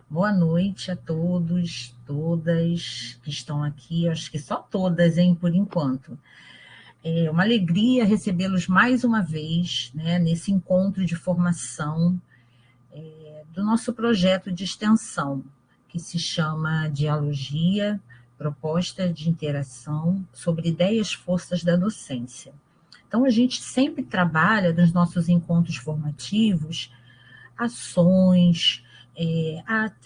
Boa noite a todos, todas que estão aqui, acho que só todas, hein, por enquanto. É uma alegria recebê-los mais uma vez, né, nesse encontro de formação do nosso projeto de extensão, que se chama Dialogia, Proposta de Interação sobre Ideias Forças da Docência. Então, a gente sempre trabalha nos nossos encontros formativos ações,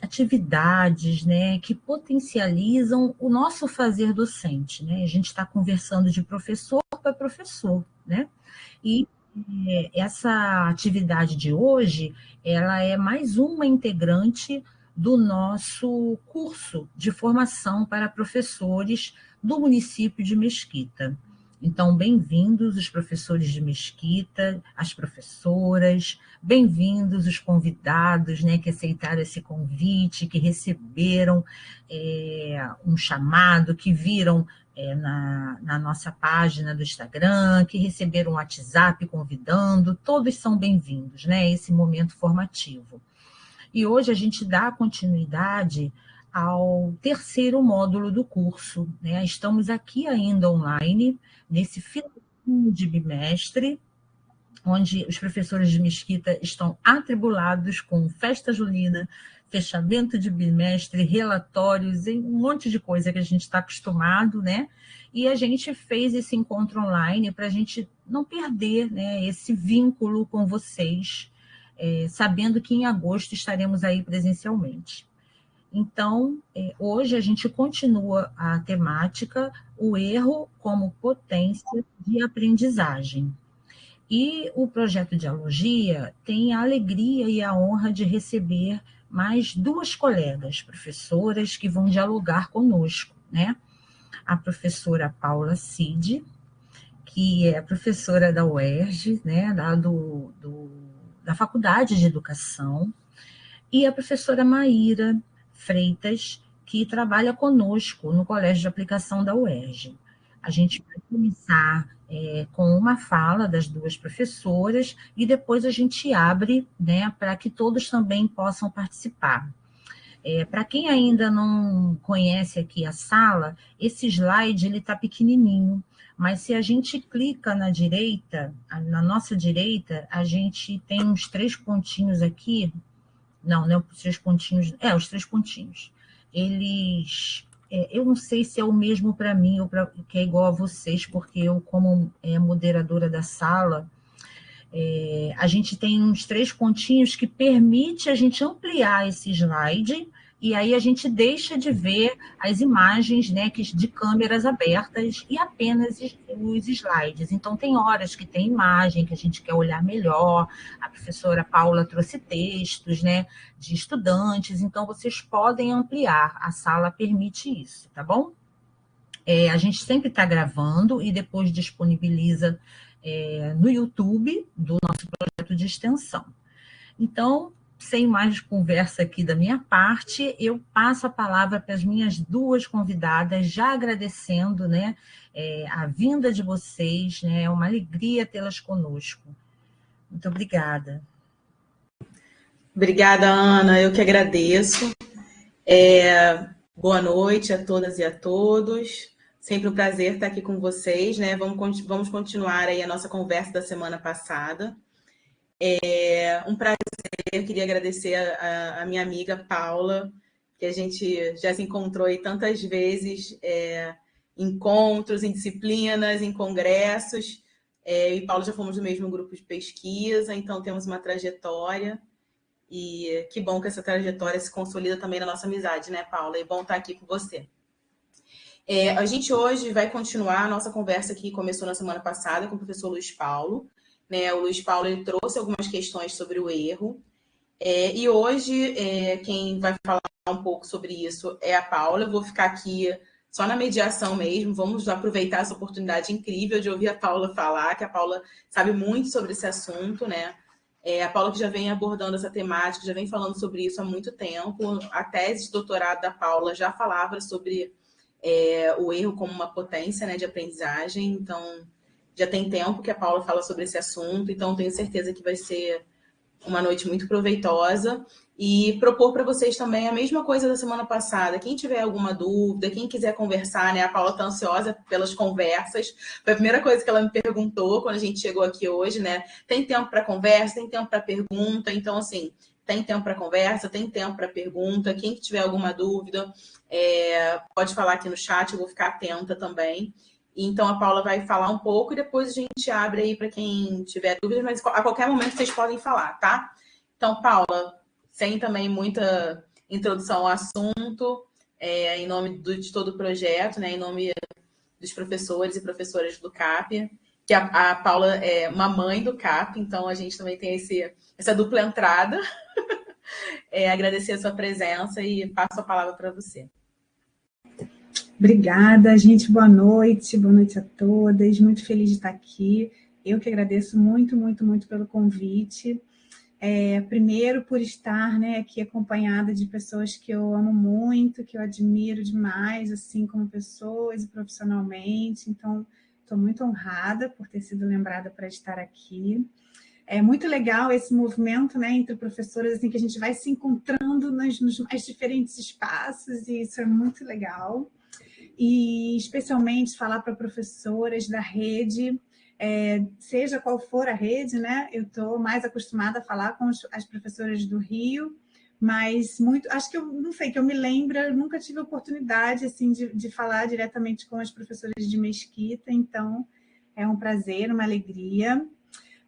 atividades, né, que potencializam o nosso fazer docente, né? A gente está conversando de professor para professor, né? E essa atividade de hoje, ela é mais uma integrante do nosso curso de formação para professores do município de Mesquita. Então, bem-vindos os professores de Mesquita, as professoras, bem-vindos os convidados, né, que aceitaram esse convite, que receberam um chamado, que viram na nossa página do Instagram, que receberam um WhatsApp convidando, todos são bem-vindos, né, a esse momento formativo. E hoje a gente dá continuidade ao terceiro módulo do curso, né? Estamos aqui ainda online, nesse finalzinho de bimestre, onde os professores de Mesquita estão atribulados com festa julina, fechamento de bimestre, relatórios, e um monte de coisa que a gente está acostumado, né? E a gente fez esse encontro online para a gente não perder, né, esse vínculo com vocês, sabendo que em agosto estaremos aí presencialmente. Então, hoje a gente continua a temática, o erro como potência de aprendizagem. E o projeto Dialogia tem a alegria e a honra de receber mais duas colegas, professoras, que vão dialogar conosco, né? A professora Paula Cid, que é professora da UERJ, né, da Faculdade de Educação, e a professora Maíra Freitas, que trabalha conosco no Colégio de Aplicação da UERJ. A gente vai começar com uma fala das duas professoras e depois a gente abre, né, para que todos também possam participar. Para quem ainda não conhece aqui a sala, esse slide ele está pequenininho, mas se a gente clica na direita, na nossa direita, a gente tem uns 3 pontinhos aqui. Não, não é os 3 pontinhos. Os 3 pontinhos. Eles. Eu não sei se é o mesmo para mim ou que é igual a vocês, porque eu, como moderadora da sala, a gente tem uns 3 pontinhos que permite a gente ampliar esse slide, e aí a gente deixa de ver as imagens, né, de câmeras abertas e apenas os slides. Então, tem horas que tem imagem, que a gente quer olhar melhor. A professora Paula trouxe textos, né, de estudantes, então vocês podem ampliar, a sala permite isso, tá bom? A gente sempre está gravando e depois disponibiliza no YouTube do nosso projeto de extensão. Então, sem mais conversa aqui da minha parte, eu passo a palavra para as minhas duas convidadas, já agradecendo, né, a vinda de vocês, né, é uma alegria tê-las conosco. Muito obrigada. Obrigada, Ana, eu que agradeço. Boa noite a todas e a todos. Sempre um prazer estar aqui com vocês, né? Vamos continuar aí a nossa conversa da semana passada. Um prazer, eu queria agradecer a minha amiga Paula, que a gente já se encontrou aí tantas vezes, encontros, em disciplinas, em congressos. Eu e Paula já fomos do mesmo grupo de pesquisa, então temos uma trajetória. E que bom que essa trajetória se consolida também na nossa amizade, né, Paula? É bom estar aqui com você. A gente hoje vai continuar a nossa conversa que começou na semana passada com o professor Luiz Paulo. Né? O Luiz Paulo ele trouxe algumas questões sobre o erro. E hoje, quem vai falar um pouco sobre isso é a Paula. Eu vou ficar aqui só na mediação mesmo. Vamos aproveitar essa oportunidade incrível de ouvir a Paula falar, que a Paula sabe muito sobre esse assunto, né? A Paula que já vem abordando essa temática, já vem falando sobre isso há muito tempo. A tese de doutorado da Paula já falava sobre o erro como uma potência, né, de aprendizagem. Então, já tem tempo que a Paula fala sobre esse assunto, então tenho certeza que vai ser uma noite muito proveitosa e propor para vocês também a mesma coisa da semana passada. Quem tiver alguma dúvida, quem quiser conversar, né? A Paula está ansiosa pelas conversas. Foi a primeira coisa que ela me perguntou quando a gente chegou aqui hoje, né? Tem tempo para conversa, tem tempo para pergunta. Então, assim, tem tempo para conversa, tem tempo para pergunta. Quem tiver alguma dúvida, pode falar aqui no chat, eu vou ficar atenta também. Então, a Paula vai falar um pouco e depois a gente abre aí para quem tiver dúvidas, mas a qualquer momento vocês podem falar, tá? Então, Paula, sem também muita introdução ao assunto, em nome de todo o projeto, né, em nome dos professores e professoras do CAP, que a Paula é uma mãe do CAP, então a gente também tem essa dupla entrada. Agradecer a sua presença e passo a palavra para você. Obrigada, gente. Boa noite a todas. Muito feliz de estar aqui. Eu que agradeço muito, muito, muito pelo convite. Primeiro, por estar, né, aqui acompanhada de pessoas que eu amo muito, que eu admiro demais, assim, como pessoas e profissionalmente. Então, estou muito honrada por ter sido lembrada para estar aqui. É muito legal esse movimento, né, entre professoras, assim, que a gente vai se encontrando nos mais diferentes espaços, e isso é muito legal. E, especialmente, falar para professoras da rede, seja qual for a rede, né? Eu estou mais acostumada a falar com as professoras do Rio, mas acho que eu não sei, que eu me lembro, eu nunca tive a oportunidade assim, de falar diretamente com as professoras de Mesquita, então é um prazer, uma alegria.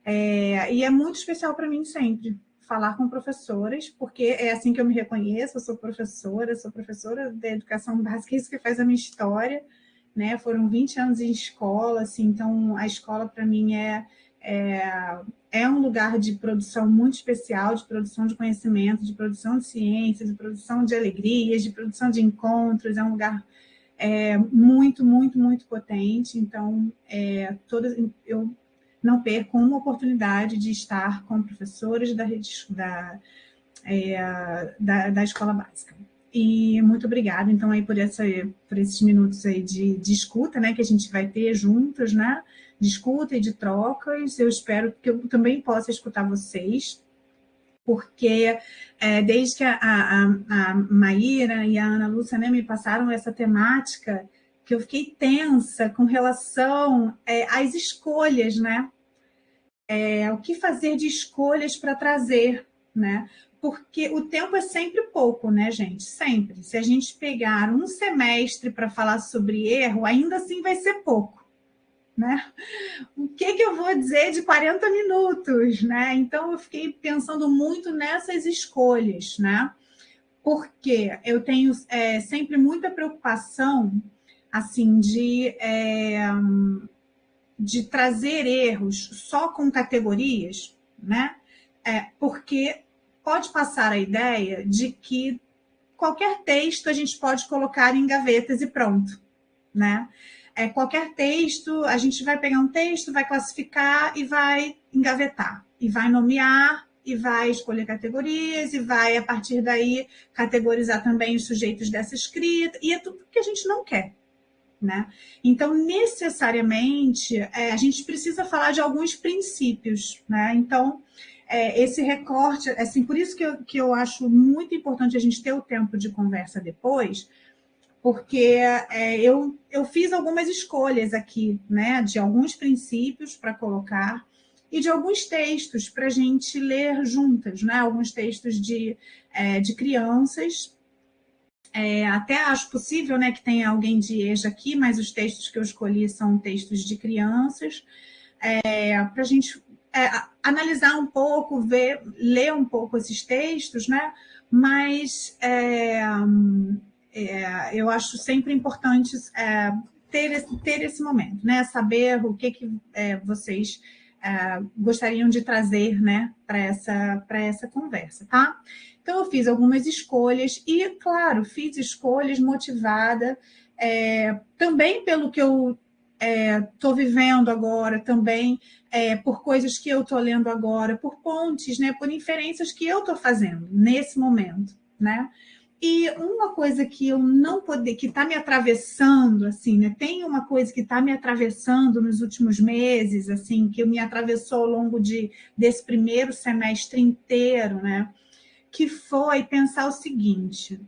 E é muito especial para mim sempre falar com professoras, porque é assim que eu me reconheço, eu sou professora de educação básica, isso que faz a minha história, né? Foram 20 anos em escola, assim, então a escola para mim é um lugar de produção muito especial, de produção de conhecimento, de produção de ciência, de produção de alegrias, de produção de encontros, é um lugar muito, muito, muito potente, então eu não perco uma oportunidade de estar com professores da escola básica. E muito obrigada, então, aí por esses minutos aí de escuta, né, que a gente vai ter juntos, né, de escuta e de trocas. Eu espero que eu também possa escutar vocês, porque desde que a Maíra e a Ana Lúcia, né, me passaram essa temática, que eu fiquei tensa com relação às escolhas, né? O que fazer de escolhas para trazer, né? Porque o tempo é sempre pouco, né, gente? Sempre. Se a gente pegar um semestre para falar sobre erro, ainda assim vai ser pouco, né? O que eu vou dizer de 40 minutos, né? Então, eu fiquei pensando muito nessas escolhas, né? Porque eu tenho sempre muita preocupação, assim, de trazer erros só com categorias, né? Porque pode passar a ideia de que qualquer texto a gente pode colocar em gavetas e pronto, né? Qualquer texto, a gente vai pegar um texto, vai classificar e vai engavetar, e vai nomear, e vai escolher categorias, e vai, a partir daí, categorizar também os sujeitos dessa escrita, e é tudo que a gente não quer, né? Então, necessariamente, a gente precisa falar de alguns princípios, né? Então, esse recorte, assim, por isso que eu acho muito importante a gente ter o tempo de conversa depois, porque eu fiz algumas escolhas aqui, né, de alguns princípios para colocar e de alguns textos para a gente ler juntas, né? Alguns textos de crianças. Até acho possível, né, que tenha alguém de EJA aqui, mas os textos que eu escolhi são textos de crianças, para a gente analisar um pouco, ler um pouco esses textos, né? Mas eu acho sempre importante ter esse momento, né? Saber o que vocês gostariam de trazer, né, para essa conversa, tá? Então, eu fiz algumas escolhas e, claro, fiz escolhas motivada também pelo que eu estou vivendo agora, também por coisas que eu estou lendo agora, por pontes, né, por inferências que eu estou fazendo nesse momento, né? E uma coisa que eu não poder, que está me atravessando, assim, né? Tem uma coisa que está me atravessando nos últimos meses, assim, que me atravessou ao longo desse primeiro semestre inteiro, né? Que foi pensar o seguinte: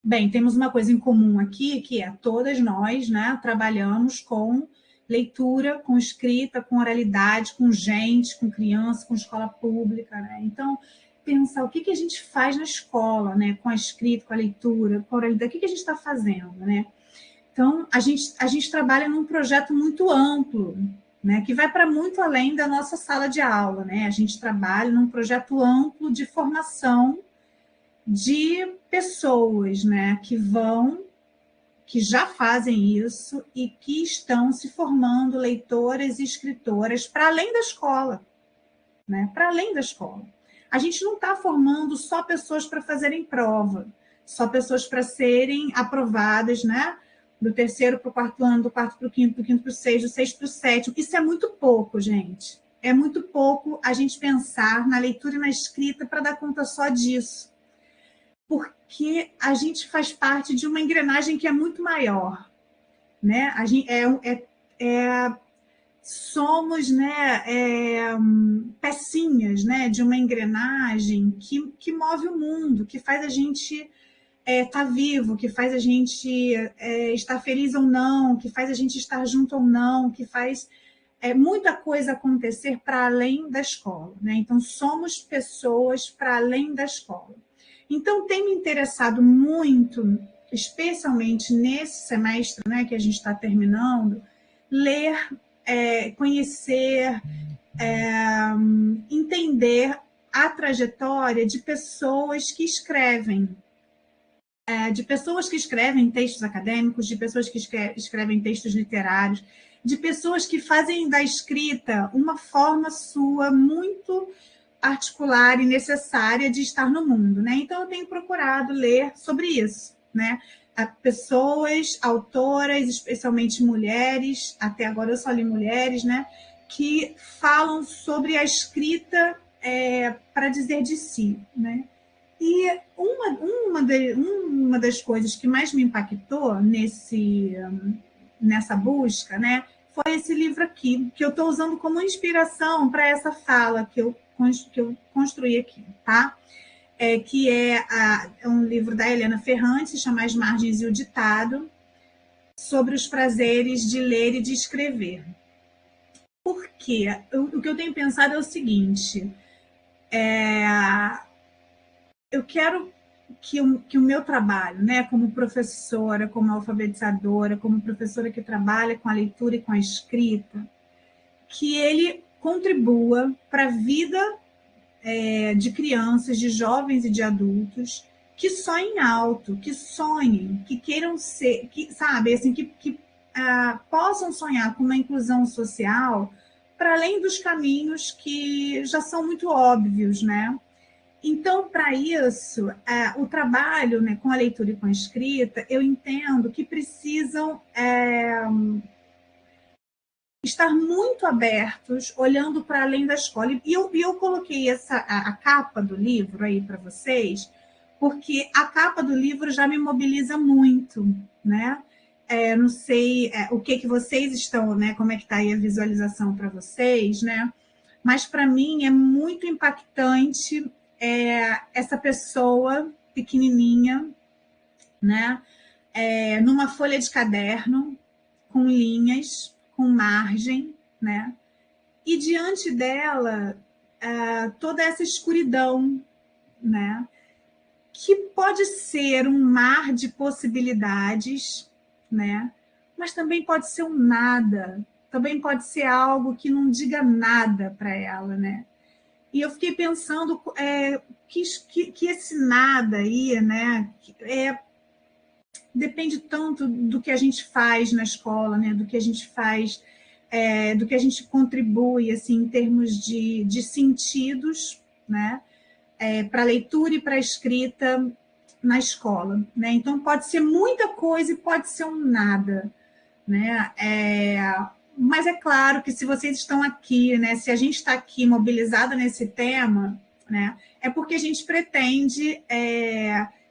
bem, temos uma coisa em comum aqui, que é todas nós, né, trabalhamos com leitura, com escrita, com oralidade, com gente, com criança, com escola pública, né? Então, pensar o que a gente faz na escola, né, com a escrita, com a leitura, com a oralidade, o que a gente está fazendo, né? Então, a gente trabalha num projeto muito amplo, né, que vai para muito além da nossa sala de aula, né? A gente trabalha num projeto amplo de formação de pessoas, né, que já fazem isso e que estão se formando leitoras e escritoras para além da escola, né? Para além da escola. A gente não está formando só pessoas para fazerem prova, só pessoas para serem aprovadas, né? Do terceiro para o quarto ano, do quarto para o quinto, do quinto para o sexto, do sexto para o sétimo. Isso é muito pouco, gente. É muito pouco a gente pensar na leitura e na escrita para dar conta só disso. Porque a gente faz parte de uma engrenagem que é muito maior, né? A gente somos, né, pecinhas, né, de uma engrenagem que move o mundo, que faz a gente estar vivo, que faz a gente estar feliz ou não, que faz a gente estar junto ou não, que faz muita coisa acontecer para além da escola, né? Então, somos pessoas para além da escola. Então, tem me interessado muito, especialmente nesse semestre, né, que a gente está terminando, ler, conhecer, entender a trajetória de pessoas que escrevem, de pessoas que escrevem textos acadêmicos, de pessoas que escrevem textos literários, de pessoas que fazem da escrita uma forma sua muito particular e necessária de estar no mundo, né? Então, eu tenho procurado ler sobre isso, né? Pessoas, autoras, especialmente mulheres, até agora eu só li mulheres, né? Que falam sobre a escrita para dizer de si, né? E uma das coisas que mais me impactou nessa busca, né, foi esse livro aqui, que eu estou usando como inspiração para essa fala que eu construí aqui, tá? Que é um livro da Helena Ferrante, se chama As Margens e o Ditado, sobre os prazeres de ler e de escrever. Por quê? O que eu tenho pensado é o seguinte: eu quero que o meu trabalho, né, como professora, como alfabetizadora, como professora que trabalha com a leitura e com a escrita, que ele contribua para a vida de crianças, de jovens e de adultos que sonhem alto, que sonhem, que queiram ser, que, sabe, assim, que possam sonhar com uma inclusão social para além dos caminhos que já são muito óbvios, né? Então, para isso, o trabalho, né, com a leitura e com a escrita, eu entendo que precisam estar muito abertos, olhando para além da escola. E eu coloquei a capa do livro aí para vocês, porque a capa do livro já me mobiliza muito, né? Não sei o que vocês estão, né? Como é que está aí a visualização para vocês, né? Mas para mim é muito impactante essa pessoa pequenininha, né? Numa folha de caderno, com linhas, com margem, né? E diante dela, toda essa escuridão, né? Que pode ser um mar de possibilidades, né? Mas também pode ser um nada, também pode ser algo que não diga nada para ela, né? E eu fiquei pensando que esse nada aí, né? Depende tanto do que a gente faz na escola, né? Do que a gente faz, do que a gente contribui, assim, em termos de sentidos, né? Para a leitura e para a escrita na escola, né? Então, pode ser muita coisa e pode ser um nada, né? Mas é claro que se vocês estão aqui, né? Se a gente está aqui mobilizada nesse tema, né? É porque a gente pretende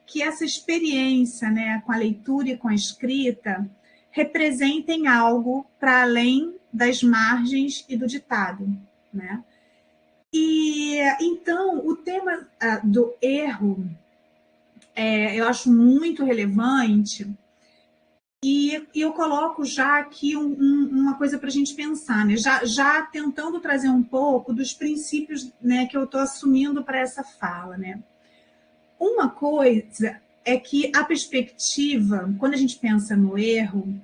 que essa experiência, né, com a leitura e com a escrita representem algo para além das margens e do ditado, né? E então o tema do erro eu acho muito relevante. E eu coloco já aqui uma coisa para a gente pensar, né? Já tentando trazer um pouco dos princípios, né, que eu estou assumindo para essa fala, né? Uma coisa é que a perspectiva, quando a gente pensa no erro,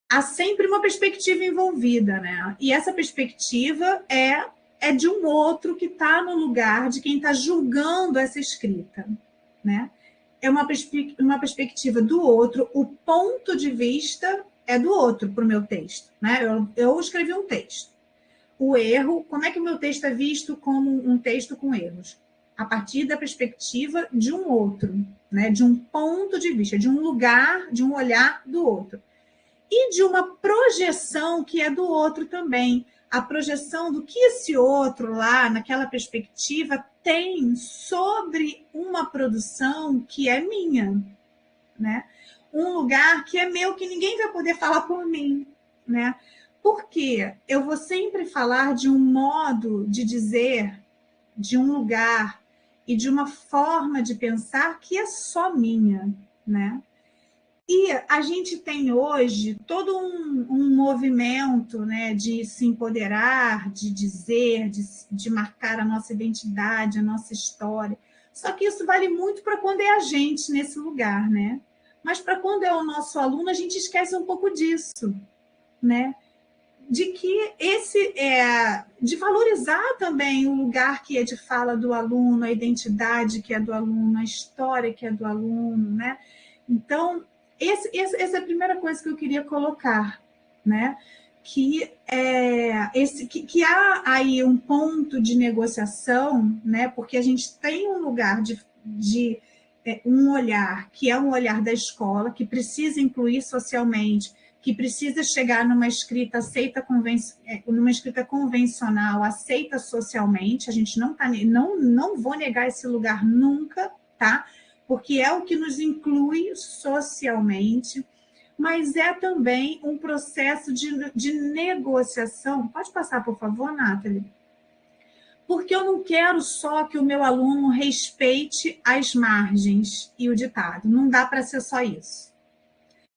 há sempre uma perspectiva envolvida, né? E essa perspectiva é de um outro que está no lugar de quem está julgando essa escrita, né? É uma perspectiva do outro, o ponto de vista é do outro para o meu texto, né? Eu escrevi um texto. O erro, como é que o meu texto é visto como um texto com erros? A partir da perspectiva de um outro, né? De um ponto de vista, de um lugar, de um olhar do outro. E de uma projeção que é do outro também. A projeção do que esse outro lá, naquela perspectiva, tem sobre uma produção que é minha, né? Um lugar que é meu, que ninguém vai poder falar por mim, né? Porque eu vou sempre falar de um modo de dizer, de um lugar e de uma forma de pensar que é só minha, né? E a gente tem hoje todo um movimento, né, de se empoderar, de dizer, de marcar a nossa identidade, a nossa história. Só que isso vale muito para quando é a gente nesse lugar, né? Mas para quando é o nosso aluno, a gente esquece um pouco disso, né? De que de valorizar também o lugar que é de fala do aluno, a identidade que é do aluno, a história que é do aluno, né? Então, essa é a primeira coisa que eu queria colocar, né? Que há aí um ponto de negociação, né? Porque a gente tem um lugar de um olhar que é um olhar da escola, que precisa incluir socialmente, que precisa chegar numa escrita numa escrita convencional, aceita socialmente. A gente não vou negar esse lugar nunca, tá? Porque é o que nos inclui socialmente, mas é também um processo de negociação. Pode passar, por favor, Nathalie? Porque eu não quero só que o meu aluno respeite as margens e o ditado. Não dá para ser só isso.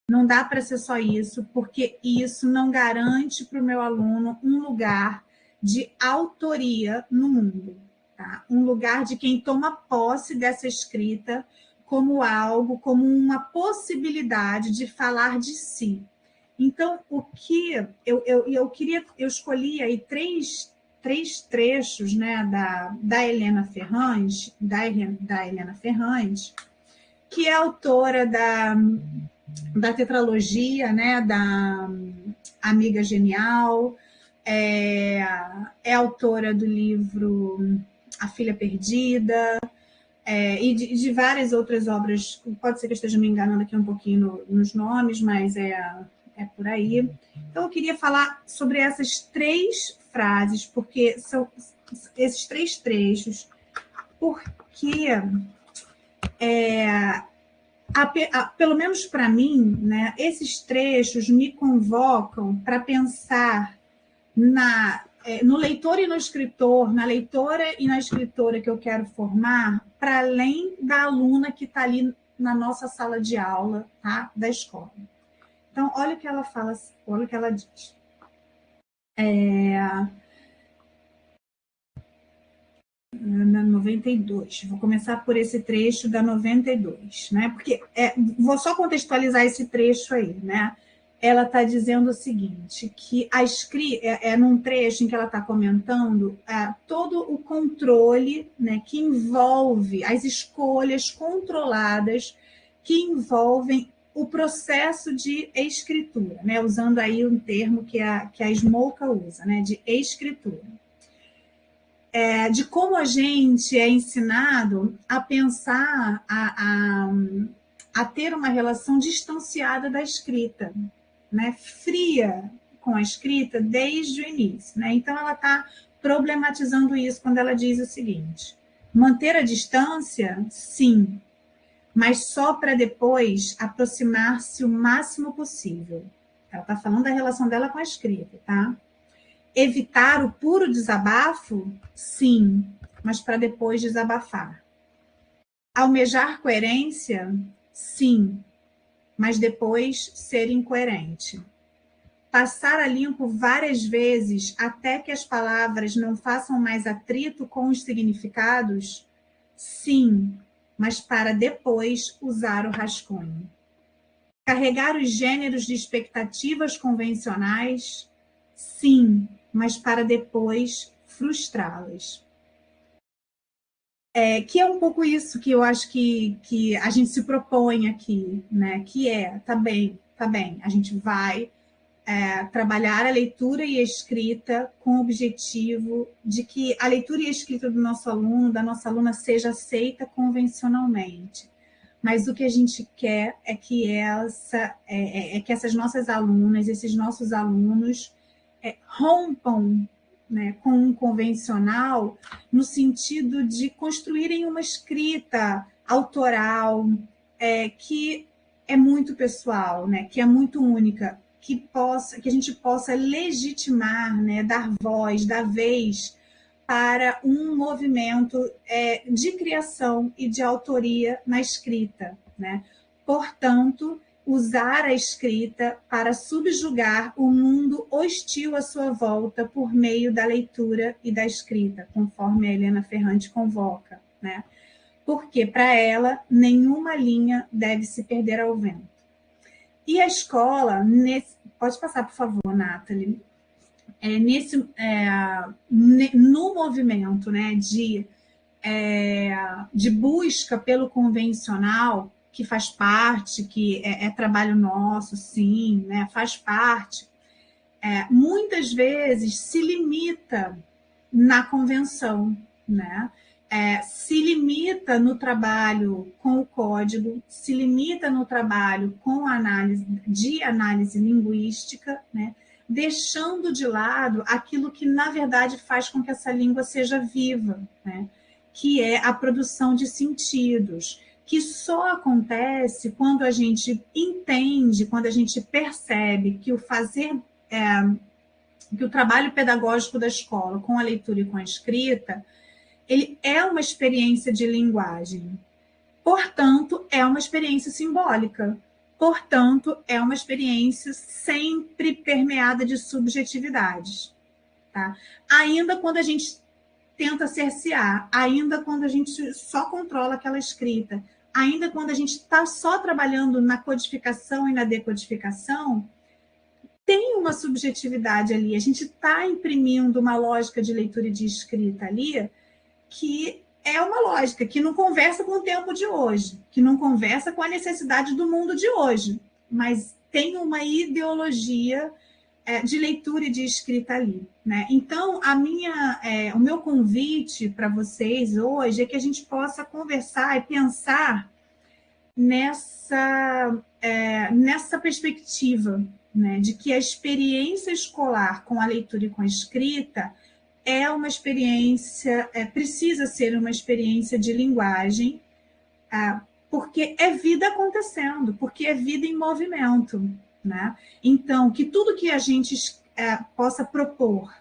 Não dá para ser só isso, porque isso não garante para o meu aluno um lugar de autoria no mundo. Tá? Um lugar de quem toma posse dessa escrita como algo, como uma possibilidade de falar de si. Então, o que eu escolhi aí três trechos, né, da Helena Ferrante, que é autora da tetralogia, né, da Amiga Genial, é autora do livro A Filha Perdida, e de várias outras obras. Pode ser que eu esteja me enganando aqui um pouquinho nos nomes, mas é por aí. Então, eu queria falar sobre essas três frases, porque são esses três trechos, porque pelo menos para mim, né, esses trechos me convocam para pensar no leitor e no escritor, na leitora e na escritora que eu quero formar, para além da aluna que está ali na nossa sala de aula, tá, da escola. Então, olha o que ela fala, olha o que ela diz. Na 92. Vou começar por esse trecho da 92, né? Porque vou só contextualizar esse trecho aí, né? Ela está dizendo o seguinte, que a escrita num trecho em que ela está comentando todo o controle, né, que envolve as escolhas controladas que envolvem o processo de escritura, né? Usando aí um termo que a Smolka usa, né? De escritura. De como a gente é ensinado a pensar, a ter uma relação distanciada da escrita, né? Fria com a escrita desde o início, né? Então ela está problematizando isso quando ela diz o seguinte: manter a distância, sim, mas só para depois aproximar-se o máximo possível. Ela está falando da relação dela com a escrita, tá? Evitar o puro desabafo, sim, mas para depois desabafar. Almejar coerência, sim, mas depois ser incoerente. Passar a limpo várias vezes até que as palavras não façam mais atrito com os significados, sim, mas para depois usar o rascunho. Carregar os gêneros de expectativas convencionais, sim, mas para depois frustrá-las. Que é um pouco isso que eu acho que a gente se propõe aqui, né? Que tá bem, a gente vai trabalhar a leitura e a escrita com o objetivo de que a leitura e a escrita do nosso aluno, da nossa aluna, seja aceita convencionalmente. Mas o que a gente quer é que essas nossas alunas, esses nossos alunos rompam, né, com um convencional no sentido de construírem uma escrita autoral que é muito pessoal, né, que é muito única, que a gente possa legitimar, né, dar voz, dar vez para um movimento de criação e de autoria na escrita, né? Portanto, usar a escrita para subjugar o mundo hostil à sua volta por meio da leitura e da escrita, conforme a Helena Ferrante convoca, né? Porque, para ela, nenhuma linha deve se perder ao vento. E a escola, pode passar, por favor, Nathalie, no movimento, né, de busca pelo convencional, que faz parte, que é trabalho nosso, sim, né, faz parte, muitas vezes se limita na convenção, né? Se limita no trabalho com o código, se limita no trabalho com a análise linguística, né? Deixando de lado aquilo que, na verdade, faz com que essa língua seja viva, né? Que é a produção de sentidos, que só acontece quando a gente entende, quando a gente percebe que que o trabalho pedagógico da escola com a leitura e com a escrita, ele é uma experiência de linguagem. Portanto, é uma experiência simbólica. Portanto, é uma experiência sempre permeada de subjetividades. Tá? Ainda quando a gente tenta cercear, ainda quando a gente só controla aquela escrita, ainda quando a gente está só trabalhando na codificação e na decodificação, tem uma subjetividade ali. A gente está imprimindo uma lógica de leitura e de escrita ali que é uma lógica que não conversa com o tempo de hoje, que não conversa com a necessidade do mundo de hoje, mas tem uma ideologia de leitura e de escrita ali, né? Então, o meu convite para vocês hoje é que a gente possa conversar e pensar nessa perspectiva, né, de que a experiência escolar com a leitura e com a escrita é uma experiência, precisa ser uma experiência de linguagem, porque é vida acontecendo, porque é vida em movimento, né? Então, que tudo que a gente possa propor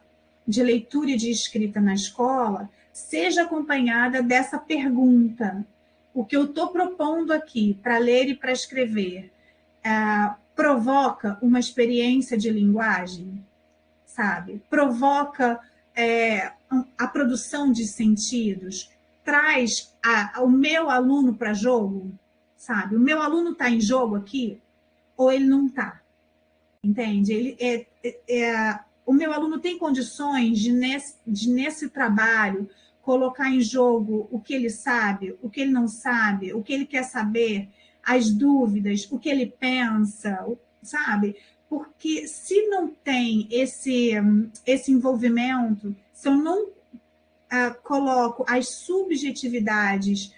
de leitura e de escrita na escola seja acompanhada dessa pergunta: o que eu estou propondo aqui para ler e para escrever provoca uma experiência de linguagem, sabe? Provoca a produção de sentidos, traz o meu aluno para jogo, sabe? O meu aluno está em jogo aqui ou ele não está? Entende? O meu aluno tem condições de nesse trabalho, colocar em jogo o que ele sabe, o que ele não sabe, o que ele quer saber, as dúvidas, o que ele pensa, sabe? Porque se não tem esse envolvimento, se eu não coloco as subjetividades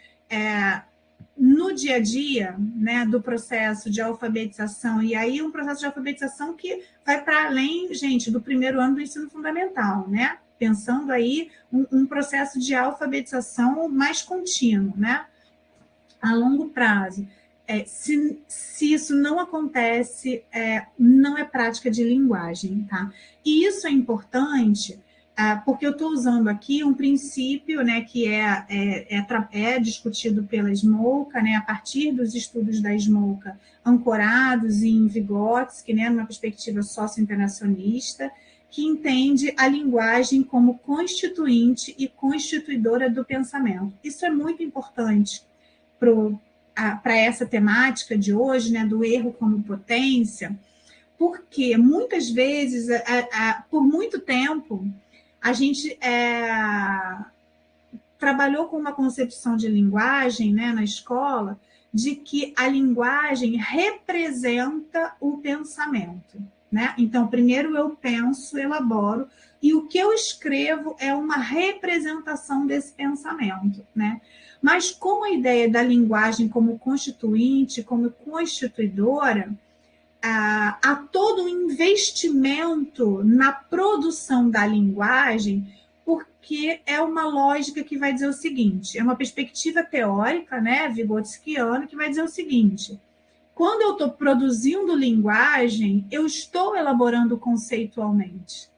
no dia a dia, né, do processo de alfabetização, e aí um processo de alfabetização que vai para além, gente, do primeiro ano do ensino fundamental, né? pensando aí um processo de alfabetização mais contínuo, né? A longo prazo. Se isso não acontece, não é prática de linguagem, tá? E isso é importante, porque eu estou usando aqui um princípio, né, que é discutido pela SMOCA, né, a partir dos estudos da SMOCA, ancorados em Vygotsky, né, numa perspectiva socio-internacionalista, que entende a linguagem como constituinte e constituidora do pensamento. Isso é muito importante para essa temática de hoje, né, do erro como potência, porque muitas vezes, por muito tempo, a gente trabalhou com uma concepção de linguagem, né, na escola, de que a linguagem representa o pensamento, né? Então, primeiro eu penso, elaboro, e o que eu escrevo é uma representação desse pensamento, né? Mas com a ideia da linguagem como constituinte, como constituidora, há todo um investimento na produção da linguagem, porque é uma lógica que vai dizer o seguinte, é uma perspectiva teórica, né, vygotskiana, que vai dizer o seguinte: quando eu estou produzindo linguagem, eu estou elaborando conceitualmente,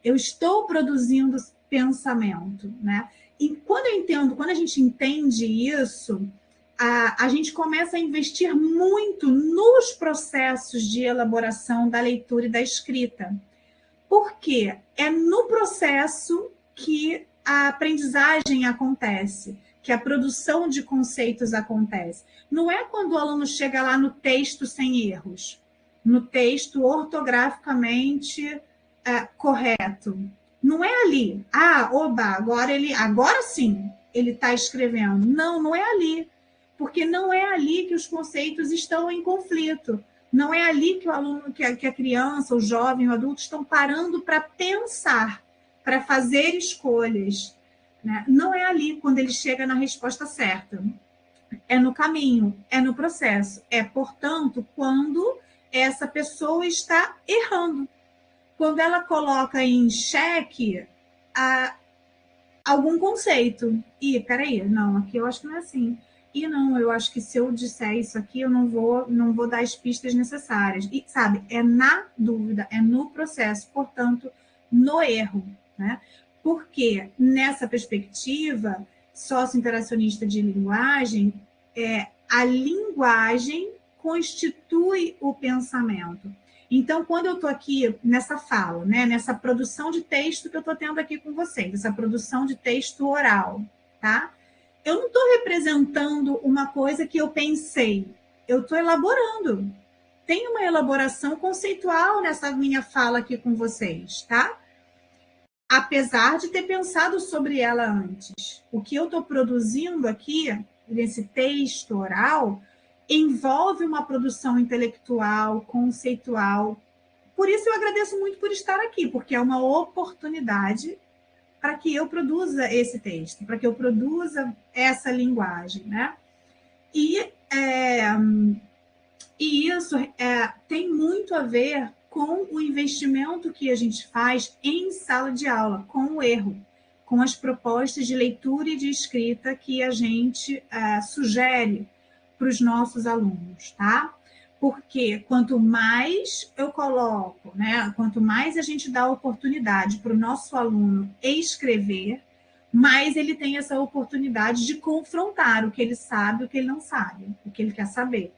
eu estou produzindo pensamento, né? E quando a gente entende isso, a gente começa a investir muito nos processos de elaboração da leitura e da escrita. Porque é no processo que a aprendizagem acontece, que a produção de conceitos acontece. Não é quando o aluno chega lá no texto sem erros, no texto ortograficamente correto. Não é ali. Agora sim, ele está escrevendo. Não é ali. Porque não é ali que os conceitos estão em conflito. Não é ali que o aluno, que a criança, o jovem, o adulto estão parando para pensar, para fazer escolhas, né? Não é ali quando ele chega na resposta certa. É no caminho, é no processo. É, portanto, quando essa pessoa está errando. Quando ela coloca em xeque algum conceito. Peraí, não, aqui eu acho que não é assim. Não, eu acho que se eu disser isso aqui, eu não vou dar as pistas necessárias. E, sabe, é na dúvida, é no processo, portanto, no erro, né? Porque nessa perspectiva socio-interacionista de linguagem, a linguagem constitui o pensamento. Então, quando eu estou aqui nessa fala, né, nessa produção de texto que eu estou tendo aqui com vocês, essa produção de texto oral, tá? Eu não estou representando uma coisa que eu pensei, eu estou elaborando. Tem uma elaboração conceitual nessa minha fala aqui com vocês, tá? Apesar de ter pensado sobre ela antes. O que eu estou produzindo aqui, nesse texto oral, envolve uma produção intelectual, conceitual. Por isso eu agradeço muito por estar aqui, porque é uma oportunidade para que eu produza esse texto, para que eu produza essa linguagem, né? E isso tem muito a ver com o investimento que a gente faz em sala de aula, com o erro, com as propostas de leitura e de escrita que a gente sugere para os nossos alunos, tá? Porque quanto mais eu coloco, né, quanto mais a gente dá oportunidade para o nosso aluno escrever, mais ele tem essa oportunidade de confrontar o que ele sabe, o que ele não sabe, o que ele quer saber,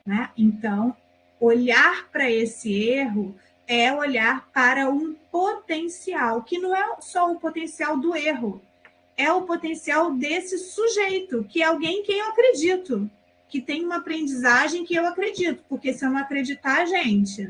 né? Então, olhar para esse erro é olhar para um potencial, que não é só o potencial do erro, é o potencial desse sujeito, que é alguém que eu acredito, que tem uma aprendizagem que eu acredito, porque se eu não acreditar, gente,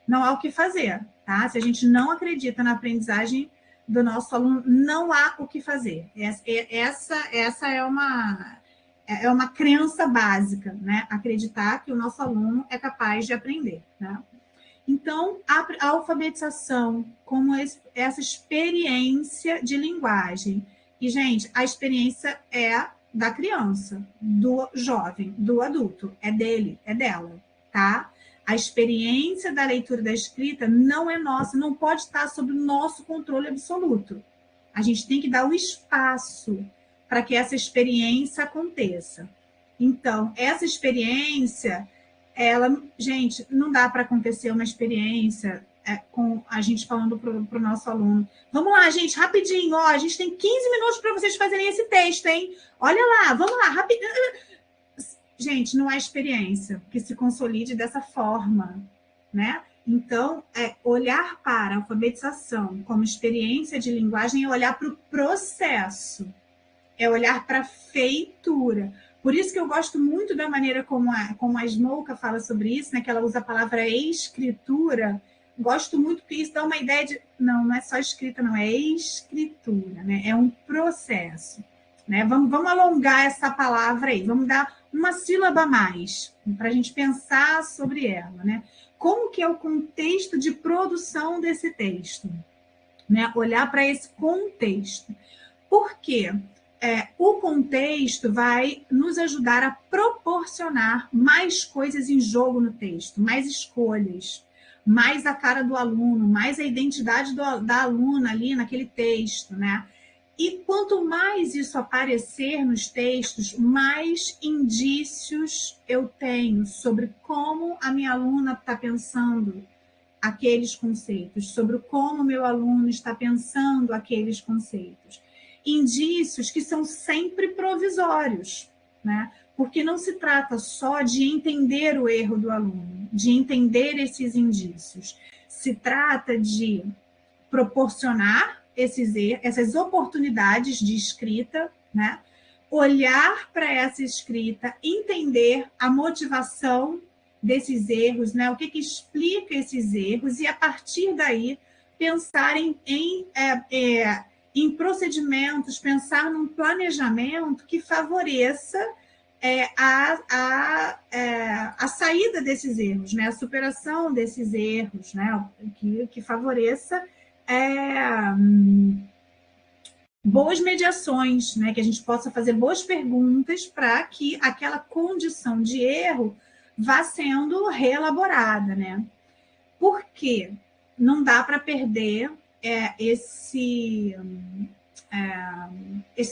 não há o que fazer, tá? Se a gente não acredita na aprendizagem do nosso aluno, não há o que fazer. Essa é uma crença básica, né? Acreditar que o nosso aluno é capaz de aprender, né? Então, a alfabetização como essa experiência de linguagem. E, gente, a experiência é da criança, do jovem, do adulto, é dele, é dela, tá? A experiência da leitura e da escrita não é nossa, não pode estar sob o nosso controle absoluto. A gente tem que dar o espaço para que essa experiência aconteça. Então, essa experiência, gente, não dá para acontecer uma experiência com a gente falando para o nosso aluno. Vamos lá, gente, rapidinho, a gente tem 15 minutos para vocês fazerem esse texto, hein? Olha lá, vamos lá, rapidinho. Gente, não há experiência que se consolide dessa forma, né? Então, olhar para a alfabetização como experiência de linguagem é olhar para o processo, é olhar para a feitura. Por isso que eu gosto muito da maneira como a Smolka fala sobre isso, né? Que ela usa a palavra escritura. Gosto muito porque isso dá uma ideia de... Não é só escrita, não, é escritura, né? É um processo. Né? Vamos alongar essa palavra aí, vamos dar uma sílaba a mais, para a gente pensar sobre ela. Né? Como que é o contexto de produção desse texto? Né? Olhar para esse contexto. Por quê? O contexto vai nos ajudar a proporcionar mais coisas em jogo no texto, mais escolhas, mais a cara do aluno, mais a identidade da aluna ali naquele texto, né? E quanto mais isso aparecer nos textos, mais indícios eu tenho sobre como a minha aluna está pensando aqueles conceitos, sobre como o meu aluno está pensando aqueles conceitos. Indícios que são sempre provisórios, né? Porque não se trata só de entender o erro do aluno, de entender esses indícios. Se trata de proporcionar essas oportunidades de escrita, né? Olhar para essa escrita, entender a motivação desses erros, né? O que explica esses erros, e a partir daí pensar em procedimentos, pensar num planejamento que favoreça a saída desses erros, né? A superação desses erros, né? Que favoreça boas mediações, né? Que a gente possa fazer boas perguntas para que aquela condição de erro vá sendo reelaborada, né? Porque não dá para perder esse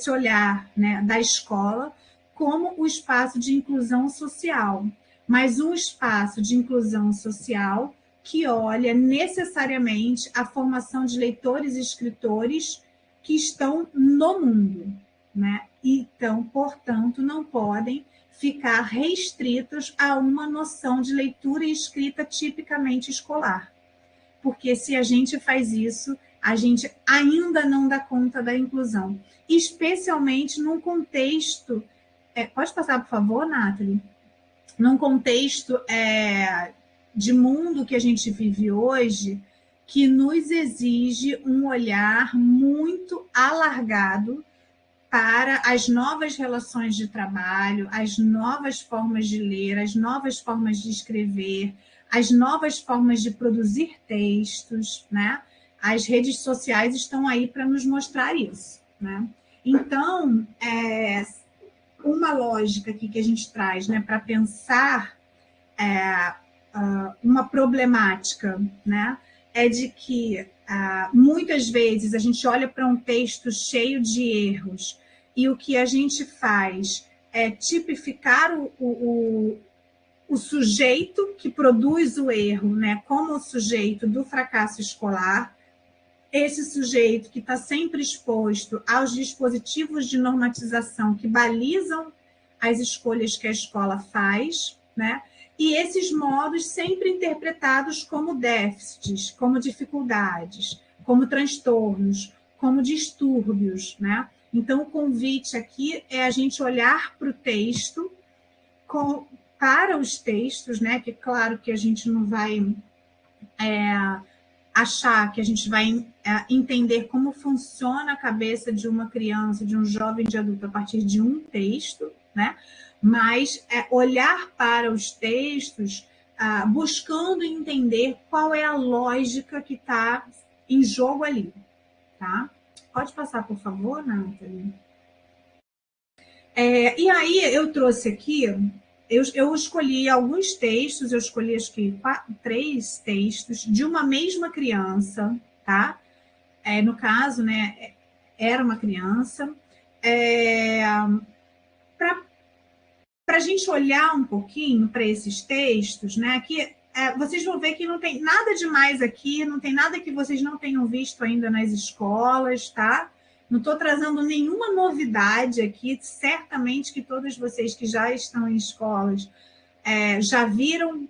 olhar, né, da escola como o espaço de inclusão social, mas um espaço de inclusão social que olha necessariamente a formação de leitores e escritores que estão no mundo, né? Então, portanto, não podem ficar restritos a uma noção de leitura e escrita tipicamente escolar. Porque se a gente faz isso, a gente ainda não dá conta da inclusão, especialmente num contexto... pode passar, por favor, Nathalie? Num contexto de mundo que a gente vive hoje, que nos exige um olhar muito alargado para as novas relações de trabalho, as novas formas de ler, as novas formas de escrever, as novas formas de produzir textos, né? As redes sociais estão aí para nos mostrar isso, né? Então, uma lógica aqui que a gente traz, né, para pensar uma problemática, né, é de que muitas vezes a gente olha para um texto cheio de erros e o que a gente faz é tipificar o sujeito que produz o erro, né, como o sujeito do fracasso escolar, esse sujeito que está sempre exposto aos dispositivos de normatização que balizam as escolhas que a escola faz, né? E esses modos sempre interpretados como déficits, como dificuldades, como transtornos, como distúrbios, né? Então, o convite aqui é a gente olhar para o texto, para os textos, né? Que claro que a gente não vai achar que a gente vai entender como funciona a cabeça de uma criança, de um jovem, de adulto, a partir de um texto, né? Mas olhar para os textos buscando entender qual é a lógica que está em jogo ali, tá? Pode passar, por favor, Nathalie? E aí eu trouxe aqui eu escolhi alguns textos, eu escolhi acho que 3 textos de uma mesma criança, tá? No caso, né, era uma criança, para a gente olhar um pouquinho para esses textos, né, que vocês vão ver que não tem nada demais aqui, não tem nada que vocês não tenham visto ainda nas escolas, tá? Não estou trazendo nenhuma novidade aqui, certamente que todos vocês que já estão em escolas já viram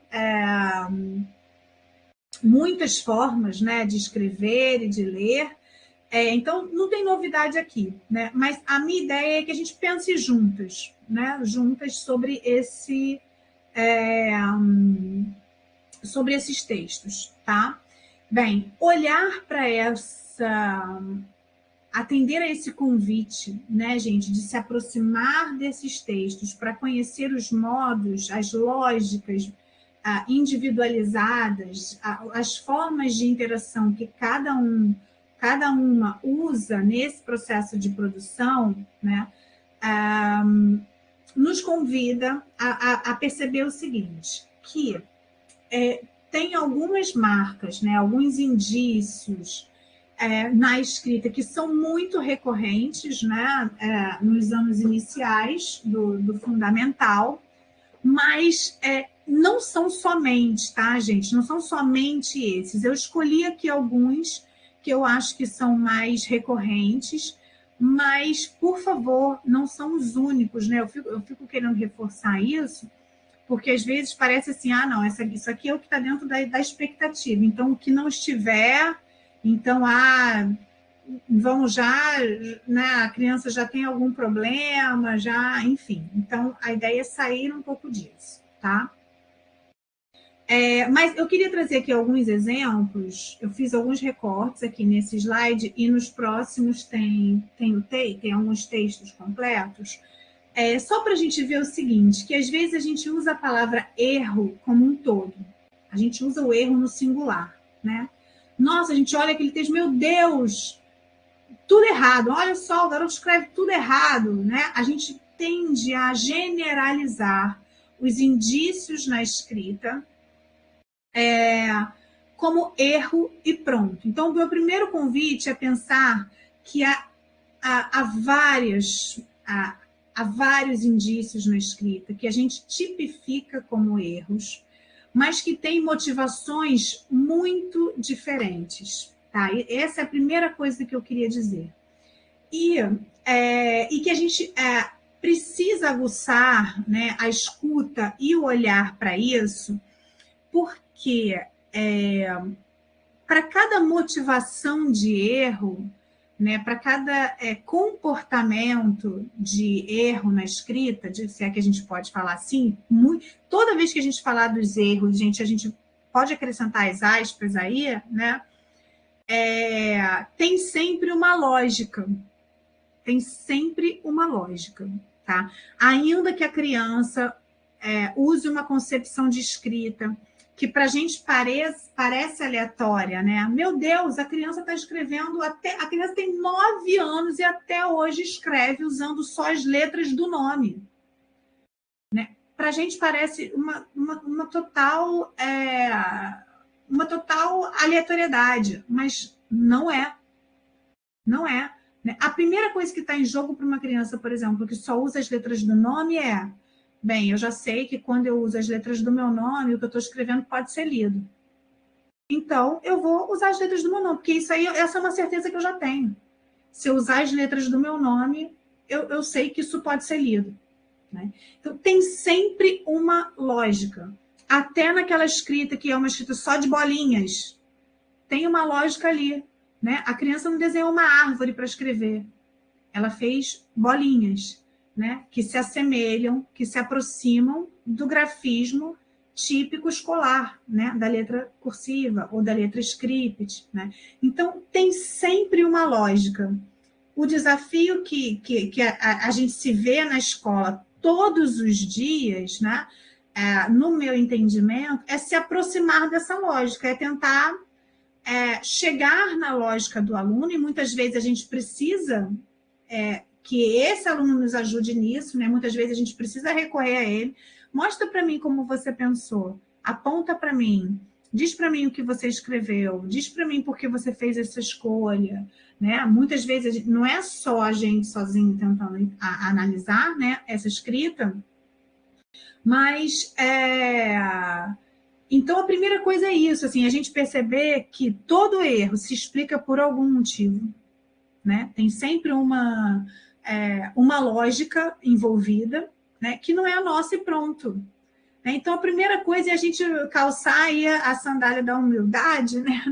muitas formas, né, de escrever e de ler, então não tem novidade aqui, né? Mas a minha ideia é que a gente pense juntas, né, sobre sobre esses textos, tá? Bem, olhar para atender a esse convite, né, gente, de se aproximar desses textos para conhecer os modos, as lógicas individualizadas, as formas de interação que cada uma usa nesse processo de produção, né, nos convida a perceber o seguinte, que tem algumas marcas, né, alguns indícios na escrita que são muito recorrentes, né, nos anos iniciais do fundamental, mas não são somente, tá, gente? Não são somente esses. Eu escolhi aqui alguns que eu acho que são mais recorrentes, mas, por favor, não são os únicos, né? Eu fico querendo reforçar isso, porque às vezes parece assim, não, isso aqui é o que está dentro da expectativa. Então, o que não estiver, então, vamos já, né, a criança já tem algum problema, já, enfim. Então, a ideia é sair um pouco disso, tá? Mas eu queria trazer aqui alguns exemplos, eu fiz alguns recortes aqui nesse slide, e nos próximos tem alguns textos completos, só para a gente ver o seguinte, que às vezes a gente usa a palavra erro como um todo, a gente usa o erro no singular, né? Nossa, a gente olha aquele texto, meu Deus, tudo errado, olha só, o garoto escreve tudo errado, né? A gente tende a generalizar os indícios na escrita como erro e pronto. Então, o meu primeiro convite é pensar que há vários indícios na escrita que a gente tipifica como erros, mas que têm motivações muito diferentes. Tá? E essa é a primeira coisa que eu queria dizer. E que a gente precisa aguçar, né, a escuta e o olhar para isso, porque para cada motivação de erro, né, para cada comportamento de erro na escrita, se é que a gente pode falar assim, toda vez que a gente falar dos erros, gente, a gente pode acrescentar as aspas aí, né? Tem sempre uma lógica. Tem sempre uma lógica, tá? Ainda que a criança use uma concepção de escrita que para a gente parece aleatória, né? Meu Deus, a criança está escrevendo a criança tem 9 anos e até hoje escreve usando só as letras do nome, né? Para a gente parece uma total aleatoriedade, mas não é. Não é. A primeira coisa que está em jogo para uma criança, por exemplo, que só usa as letras do nome bem, eu já sei que quando eu uso as letras do meu nome, o que eu estou escrevendo pode ser lido. Então, eu vou usar as letras do meu nome, porque essa é uma certeza que eu já tenho. Se eu usar as letras do meu nome, eu sei que isso pode ser lido, né? Então, tem sempre uma lógica. Até naquela escrita que é uma escrita só de bolinhas, tem uma lógica ali, né? A criança não desenhou uma árvore para escrever. Ela fez bolinhas, né, que se assemelham, que se aproximam do grafismo típico escolar, né, da letra cursiva ou da letra script, né? Então, tem sempre uma lógica. O desafio que a gente se vê na escola todos os dias, né, no meu entendimento, é se aproximar dessa lógica, é tentar chegar na lógica do aluno, e muitas vezes a gente precisa que esse aluno nos ajude nisso, né? Muitas vezes a gente precisa recorrer a ele, Mostra para mim como você pensou, aponta para mim, diz para mim o que você escreveu, diz para mim por que você fez essa escolha, né? Muitas vezes não é só a gente sozinho tentando analisar, né, essa escrita, mas então a primeira coisa é isso, assim, a gente perceber que todo erro se explica por algum motivo, né? Tem sempre uma lógica envolvida, né, que não é a nossa e pronto. Então, a primeira coisa é a gente calçar aí a sandália da humildade, né?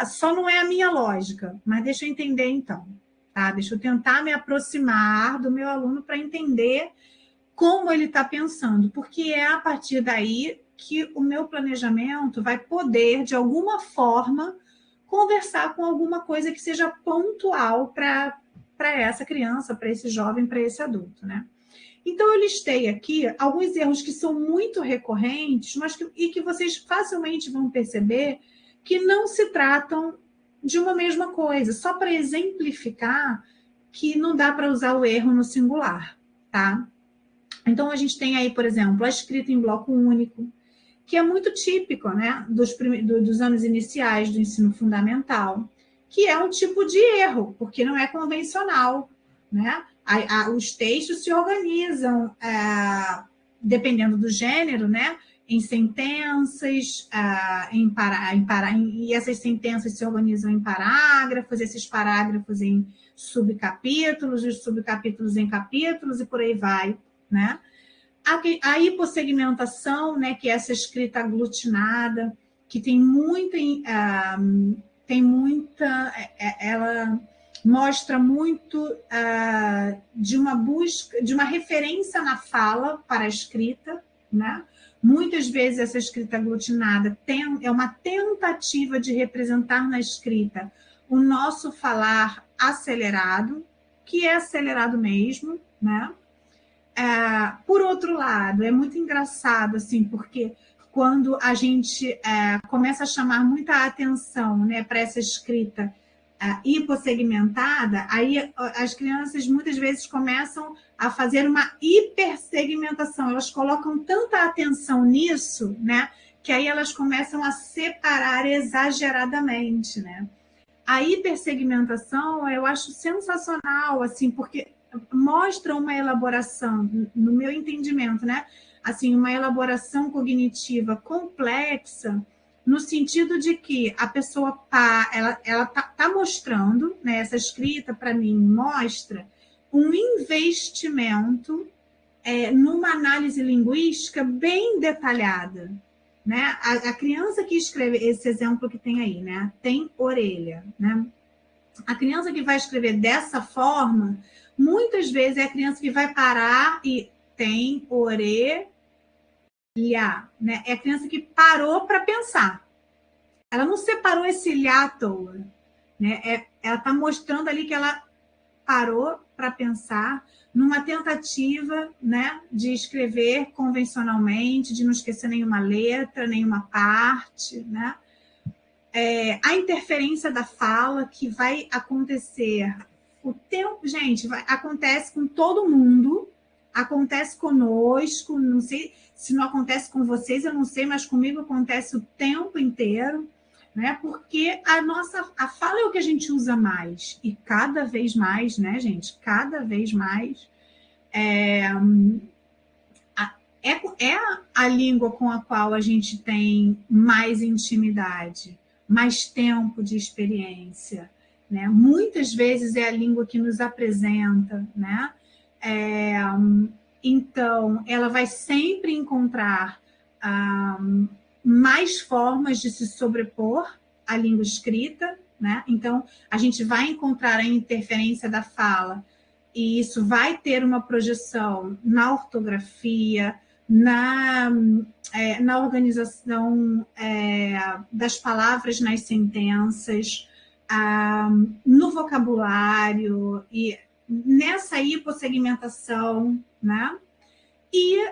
Só não é a minha lógica, mas deixa eu entender então. Tá? Deixa eu tentar me aproximar do meu aluno para entender como ele está pensando, porque é a partir daí que o meu planejamento vai poder, de alguma forma, conversar com alguma coisa que seja pontual para essa criança, para esse jovem, para esse adulto, né? Então, eu listei aqui alguns erros que são muito recorrentes, mas que vocês facilmente vão perceber que não se tratam de uma mesma coisa, só para exemplificar que não dá para usar o erro no singular, tá? Então, a gente tem aí, por exemplo, a escrita em bloco único, que é muito típico, né, dos anos iniciais do ensino fundamental, que é um tipo de erro, porque não é convencional, né? Os textos se organizam, dependendo do gênero, né, em sentenças, e essas sentenças se organizam em parágrafos, esses parágrafos em subcapítulos, os subcapítulos em capítulos, e por aí vai, né? A hipossegmentação, né, que é essa escrita aglutinada, que ela mostra muito de uma busca, de uma referência na fala para a escrita, né? Muitas vezes essa escrita aglutinada é uma tentativa de representar na escrita o nosso falar acelerado, que é acelerado mesmo, né? Por outro lado, é muito engraçado, assim, porque quando a gente começa a chamar muita atenção, né, para essa escrita hipossegmentada, aí as crianças muitas vezes começam a fazer uma hipersegmentação, elas colocam tanta atenção nisso, né, que aí elas começam a separar exageradamente, né. A hipersegmentação eu acho sensacional, assim, porque mostra uma elaboração, no meu entendimento, né? Assim, uma elaboração cognitiva complexa, no sentido de que a pessoa ela tá mostrando, né? Essa escrita, para mim, mostra um investimento numa análise linguística bem detalhada, né? A criança que escreve esse exemplo que tem aí, né? Tem orelha, né? A criança que vai escrever dessa forma, muitas vezes é a criança que vai parar e tem orelha, né? É a criança que parou para pensar. Ela não separou esse ilha à toa, né? Ela está mostrando ali que ela parou para pensar numa tentativa, né, de escrever convencionalmente, de não esquecer nenhuma letra, nenhuma parte, né? A interferência da fala que vai acontecer o tempo, gente, acontece com todo mundo, acontece conosco, não sei se não acontece com vocês, eu não sei, mas comigo acontece o tempo inteiro, né? Porque a fala é o que a gente usa mais, e cada vez mais, né, gente? Cada vez mais é a língua com a qual a gente tem mais intimidade, mais tempo de experiência, né? Muitas vezes é a língua que nos apresenta, né? Então, ela vai sempre encontrar mais formas de se sobrepor à língua escrita, né? Então, a gente vai encontrar a interferência da fala, e isso vai ter uma projeção na ortografia, na organização das palavras nas sentenças, no vocabulário e nessa hipossegmentação, né? E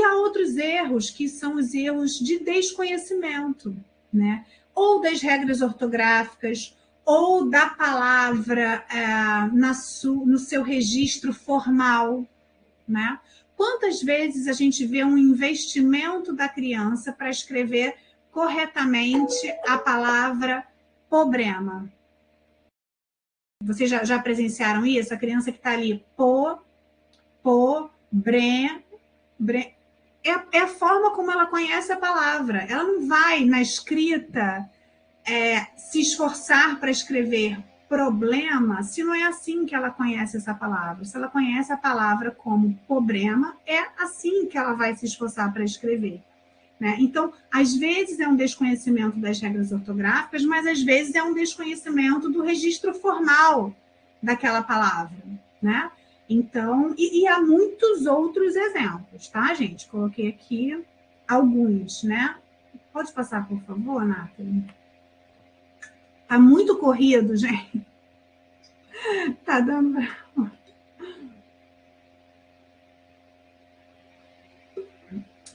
há outros erros que são os erros de desconhecimento, né? Ou das regras ortográficas, ou da palavra no seu registro formal, né? quantas vezes a gente vê um investimento da criança para escrever corretamente a palavra problema? Vocês já presenciaram isso? A criança que está ali, é a forma como ela conhece a palavra. Ela não vai, na escrita, se esforçar para escrever problema se não é assim que ela conhece essa palavra. Se ela conhece a palavra como problema, é assim que ela vai se esforçar para escrever. Né? Então, às vezes é um desconhecimento das regras ortográficas, mas às vezes é um desconhecimento do registro formal daquela palavra, né? Então, e há muitos outros exemplos, tá, gente? Coloquei aqui alguns, né? Pode passar, por favor, Nathalie? Tá muito corrido, gente. Tá dando...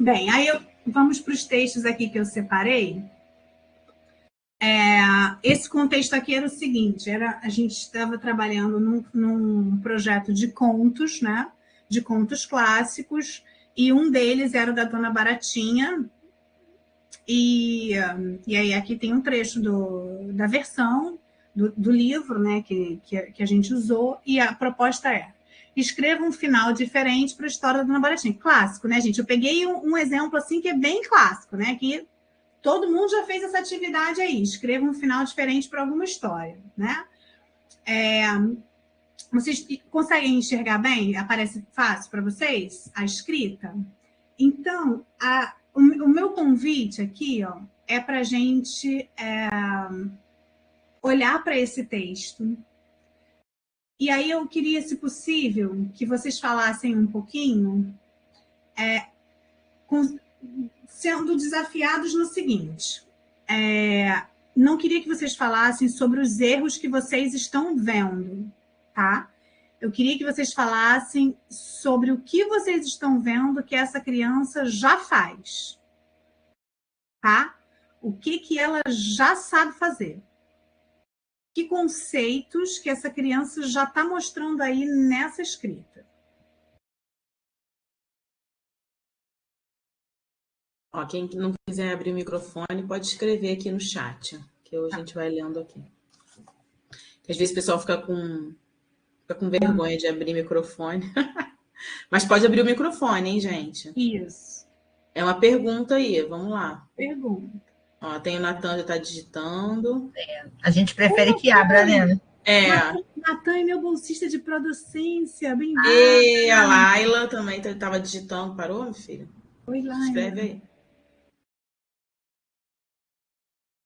Bem, aí vamos para os textos aqui que eu separei. Esse contexto aqui era o seguinte, a gente estava trabalhando num projeto de contos, né? De contos clássicos, e um deles era o da Dona Baratinha, e aí aqui tem um trecho da versão do livro, né, que a gente usou, e a proposta é: escreva um final diferente para a história da Dona Baratinha. Clássico, né, gente? Eu peguei um exemplo assim que é bem clássico, né? Que todo mundo já fez essa atividade aí. Escreva um final diferente para alguma história, né? Vocês conseguem enxergar bem? Aparece fácil para vocês a escrita? Então, o meu convite aqui, ó, é para a gente olhar para esse texto. E aí eu queria, se possível, que vocês falassem um pouquinho, sendo desafiados no seguinte. Não queria que vocês falassem sobre os erros que vocês estão vendo, tá? Eu queria que vocês falassem sobre o que vocês estão vendo que essa criança já faz, tá? O que ela já sabe fazer. Que conceitos que essa criança já está mostrando aí nessa escrita. Ó, quem não quiser abrir o microfone, pode escrever aqui no chat, que a gente vai lendo aqui. Às vezes o pessoal fica com vergonha de abrir microfone. Mas pode abrir o microfone, hein, gente? Isso. É uma pergunta aí, vamos lá. Pergunta. Ó, tem o Natan, já está digitando. A gente prefere que abra, né? Natan é meu bolsista de producência, bem-vindo. E a Laila também estava digitando. Parou, meu filho? Oi, Laila. Escreve aí.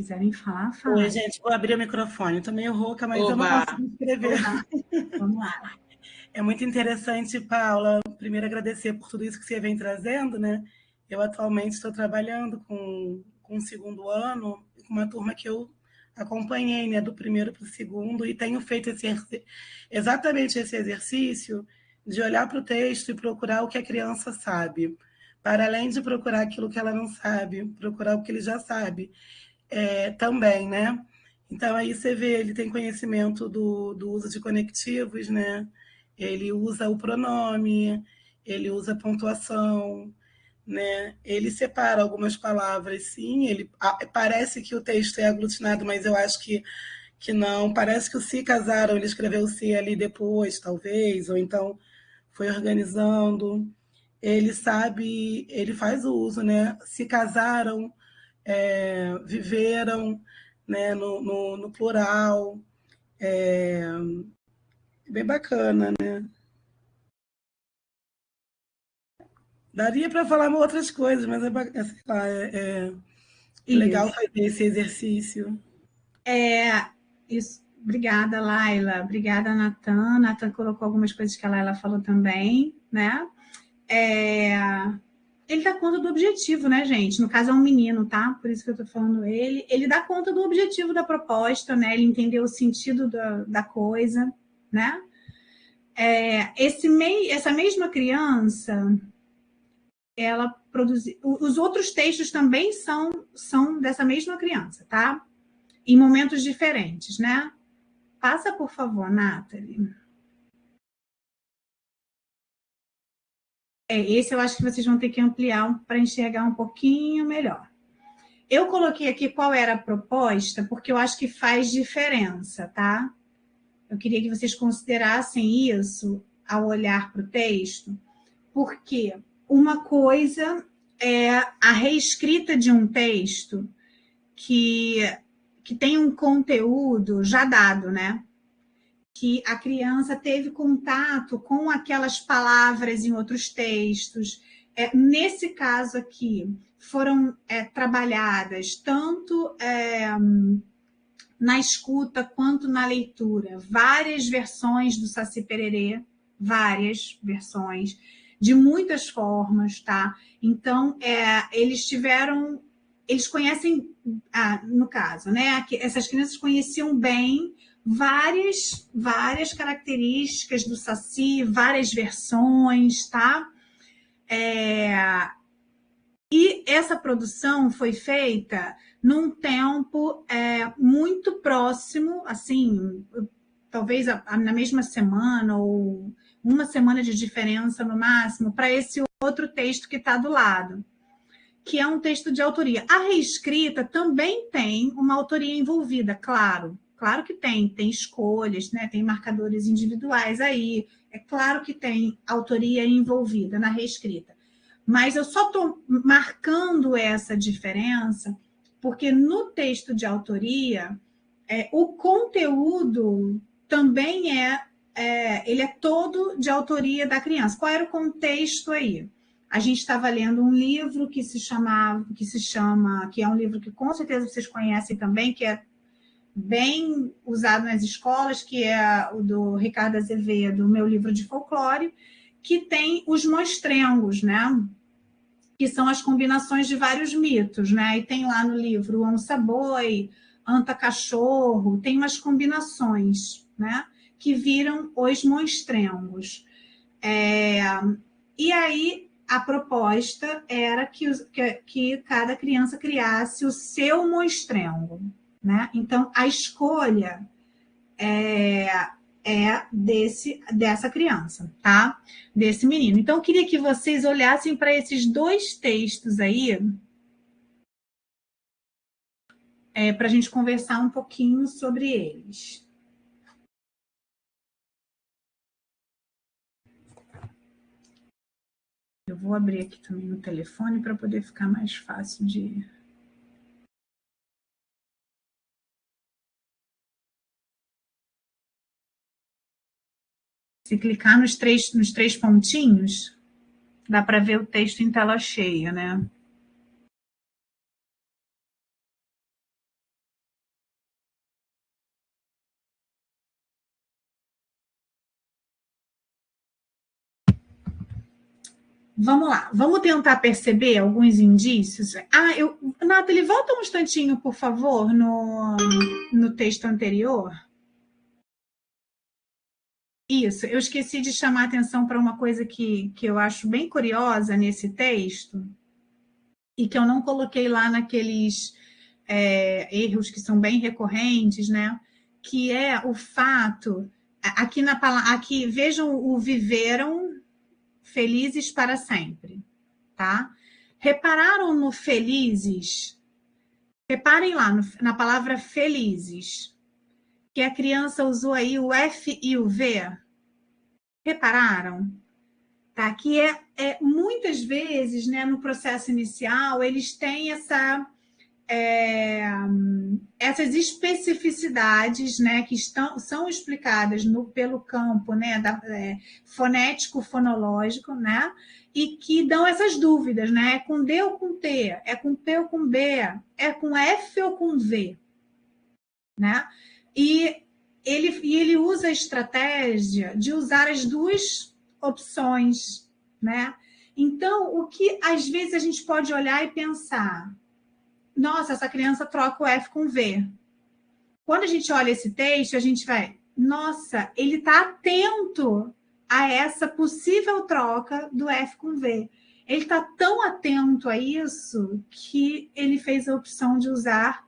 Quiserem falar, fala. Oi, gente, vou abrir o microfone. Estou meio rouca, mas eu não consigo escrever. Vamos lá. É muito interessante, Paula. Primeiro, agradecer por tudo isso que você vem trazendo, né? Eu atualmente estou trabalhando com o segundo ano, com uma turma que eu acompanhei, né, do primeiro para o segundo, e tenho feito exatamente esse exercício de olhar para o texto e procurar o que a criança sabe, para além de procurar aquilo que ela não sabe, procurar o que ele já sabe. Também, né? Então, aí você vê, ele tem conhecimento do uso de conectivos, né? Ele usa o pronome, ele usa a pontuação, né? Ele separa algumas palavras, sim. Parece que o texto é aglutinado, mas eu acho que não. Parece que o se casaram, ele escreveu o se ali depois, talvez, ou então foi organizando. Ele sabe, ele faz o uso, né? Se casaram, viveram, né, no plural. Bem bacana, né? Daria para falar outras coisas, mas sei lá, é legal fazer esse exercício. Isso. Obrigada, Laila. Obrigada, Natan. Natan colocou algumas coisas que a Laila falou também, né? Ele dá conta do objetivo, né, gente? No caso, é um menino, tá? Por isso que eu tô falando ele. Ele dá conta do objetivo da proposta, né? Ele entendeu o sentido da coisa, né? Essa mesma criança, ela produziu... Os outros textos também são dessa mesma criança, tá? Em momentos diferentes, né? Passa, por favor, Nathalie. Esse eu acho que vocês vão ter que ampliar para enxergar um pouquinho melhor. Eu coloquei aqui qual era a proposta, porque eu acho que faz diferença, tá? Eu queria que vocês considerassem isso ao olhar para o texto, porque uma coisa é a reescrita de um texto que tem um conteúdo já dado, né? Que a criança teve contato com aquelas palavras em outros textos. Nesse caso aqui, foram trabalhadas tanto na escuta quanto na leitura várias versões do Saci Pererê, várias versões, de muitas formas, tá? Então, eles conhecem, no caso, né? Essas crianças conheciam bem várias características do Saci, várias versões, tá? E essa produção foi feita num tempo muito próximo, assim, talvez na mesma semana ou uma semana de diferença no máximo, para esse outro texto que está do lado, que é um texto de autoria. A reescrita também tem uma autoria envolvida, claro que tem escolhas, né? Tem marcadores individuais aí, é claro que tem autoria envolvida na reescrita. Mas eu só estou marcando essa diferença porque no texto de autoria, o conteúdo também ele é todo de autoria da criança. Qual era o contexto aí? A gente estava lendo um livro que é um livro que com certeza vocês conhecem também, que é bem usado nas escolas, que é o do Ricardo Azevedo, Meu Livro de Folclore, que tem os monstrengos, né? Que são as combinações de vários mitos, né? E tem lá no livro onça-boi, anta-cachorro, tem umas combinações, né? Que viram os monstrengos. E aí a proposta era que cada criança criasse o seu monstrengo, né? Então a escolha dessa criança, tá? Desse menino. Então, eu queria que vocês olhassem para esses dois textos aí, para a gente conversar um pouquinho sobre eles. Eu vou abrir aqui também no telefone para poder ficar mais fácil de... Se clicar nos três pontinhos, dá para ver o texto em tela cheia, né? Vamos lá, vamos tentar perceber alguns indícios. Nathalie, volta um instantinho, por favor, no texto anterior. Isso, eu esqueci de chamar a atenção para uma coisa que eu acho bem curiosa nesse texto e que eu não coloquei lá naqueles erros que são bem recorrentes, né? Que é o fato, aqui vejam o viveram felizes para sempre, tá? Repararam no felizes? Reparem lá na palavra felizes, que a criança usou aí o F e o V. Repararam? Tá? Que muitas vezes, né, no processo inicial, eles têm essas especificidades, né, que são explicadas pelo campo, né, fonético-fonológico, né, e que dão essas dúvidas, né? É com D ou com T? É com P ou com B? É com F ou com V? Né? E ele usa a estratégia de usar as duas opções, né? Então, o que às vezes a gente pode olhar e pensar, nossa, essa criança troca o F com V. Quando a gente olha esse texto, a gente vai, nossa, ele está atento a essa possível troca do F com V. Ele está tão atento a isso que ele fez a opção de usar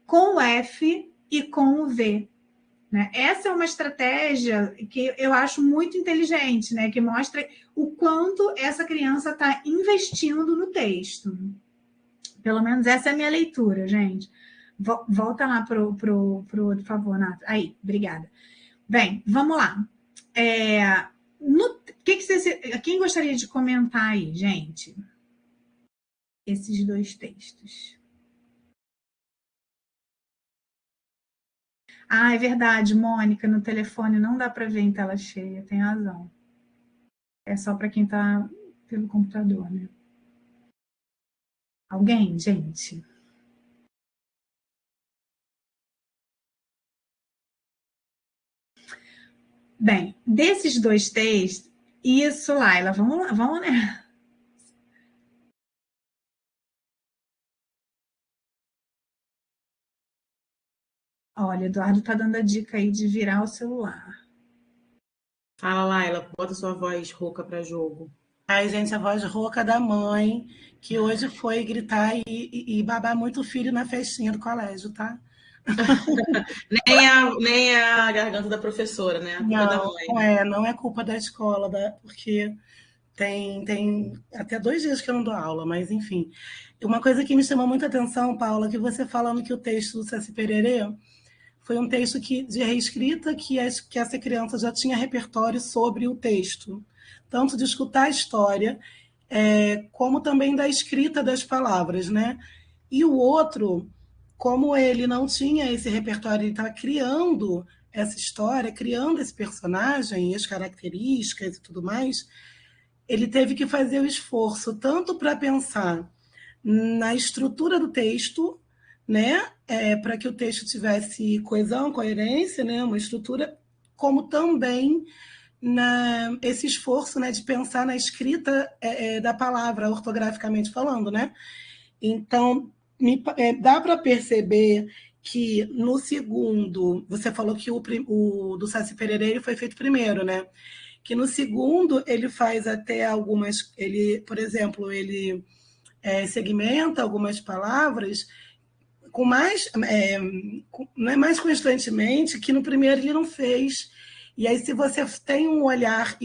com o F e com o V, né? Essa é uma estratégia que eu acho muito inteligente, né? Que mostra o quanto essa criança está investindo no texto. Pelo menos essa é a minha leitura, gente. Volta lá por favor, Nath. Aí, obrigada. Bem, vamos lá. Quem gostaria de comentar aí, gente? Esses dois textos. Ah, é verdade, Mônica, no telefone não dá para ver em tela cheia, tem razão. É só para quem está pelo computador, né? Alguém, gente? Bem, desses dois textos, isso, Laila, vamos lá, vamos, né? Olha, Eduardo está dando a dica aí de virar o celular. Fala, Laila, bota sua voz rouca para jogo. Ai, gente, a voz rouca da mãe, que hoje foi gritar e babar muito o filho na festinha do colégio, tá? nem a garganta da professora, né? A culpa é da mãe. Não é culpa da escola, porque tem até 2 dias que eu não dou aula, mas enfim. Uma coisa que me chamou muita atenção, Paula, que você falando que o texto do Saci Pererê foi um texto de reescrita que essa criança já tinha repertório sobre o texto, tanto de escutar a história, como também da escrita das palavras, né? E o outro, como ele não tinha esse repertório, ele estava criando essa história, criando esse personagem, as características e tudo mais, ele teve que fazer o esforço tanto para pensar na estrutura do texto, né, para que o texto tivesse coesão, coerência, né, uma estrutura, como também esse esforço, né, de pensar na escrita da palavra, ortograficamente falando, né? Então, dá para perceber que no segundo, você falou que o do Saci Pererê foi feito primeiro, né? Que no segundo ele faz até algumas, por exemplo, ele segmenta algumas palavras com mais, não é mais constantemente, que no primeiro ele não fez. E aí, se você tem um olhar,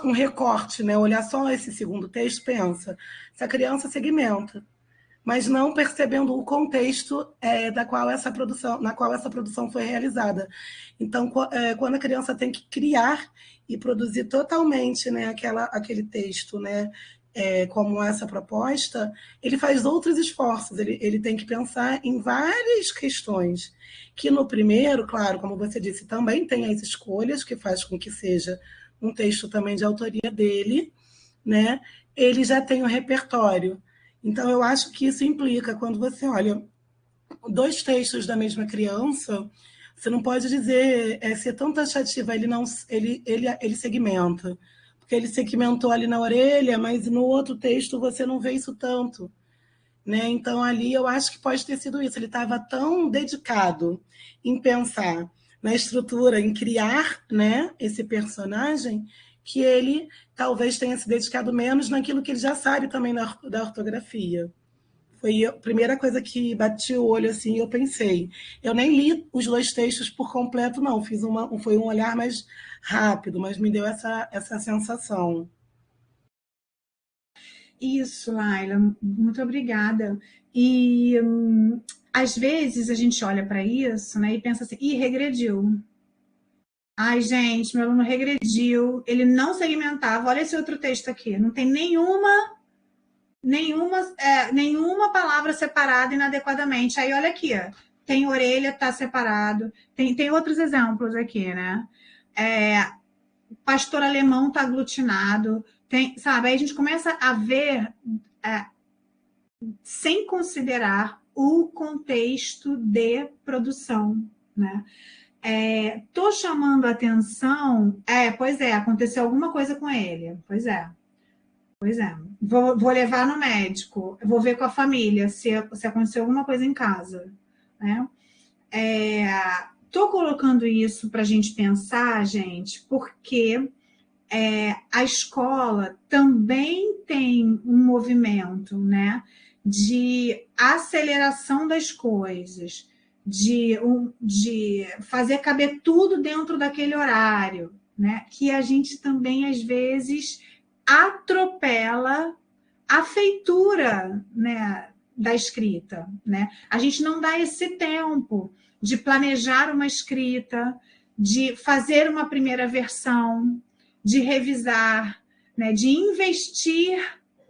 um recorte, né? Olhar só esse segundo texto, pensa, essa criança segmenta, mas não percebendo o contexto na qual essa produção foi realizada. Então, quando a criança tem que criar e produzir totalmente, né, aquele texto, né, como essa proposta, ele faz outros esforços, ele tem que pensar em várias questões, que no primeiro, claro, como você disse, também tem as escolhas, que faz com que seja um texto também de autoria dele, né? Ele já tem o repertório. Então, eu acho que isso implica, quando você olha 2 textos da mesma criança, você não pode dizer, ser tão taxativa, ele segmenta. Porque ele segmentou ali na orelha, mas no outro texto você não vê isso tanto. Né? Então, ali eu acho que pode ter sido isso. Ele estava tão dedicado em pensar na estrutura, em criar, né, esse personagem, que ele talvez tenha se dedicado menos naquilo que ele já sabe também da ortografia. Foi a primeira coisa que bati o olho assim, eu pensei. Eu nem li os 2 textos por completo, não. Foi um olhar mais rápido, mas me deu essa sensação. Isso, Laila, muito obrigada. E às vezes a gente olha para isso, né, e pensa assim, regrediu. Ai, gente, meu aluno regrediu, ele não segmentava. Olha esse outro texto aqui, não tem nenhuma palavra separada inadequadamente. Aí, olha aqui, ó, tem orelha, tá separado. Tem outros exemplos aqui, né? Pastor alemão tá aglutinado. Sabe? Aí a gente começa a ver, sem considerar o contexto de produção, né? Tô chamando a atenção. Pois é, aconteceu alguma coisa com ele. Pois é. Vou levar no médico, vou ver com a família se aconteceu alguma coisa em casa, né? Tô colocando isso para a gente pensar, gente, porque a escola também tem um movimento, né, de aceleração das coisas, de fazer caber tudo dentro daquele horário, né? Que a gente também, às vezes, atropela a feitura, né, da escrita, né? A gente não dá esse tempo de planejar uma escrita, de fazer uma primeira versão, de revisar, né, de investir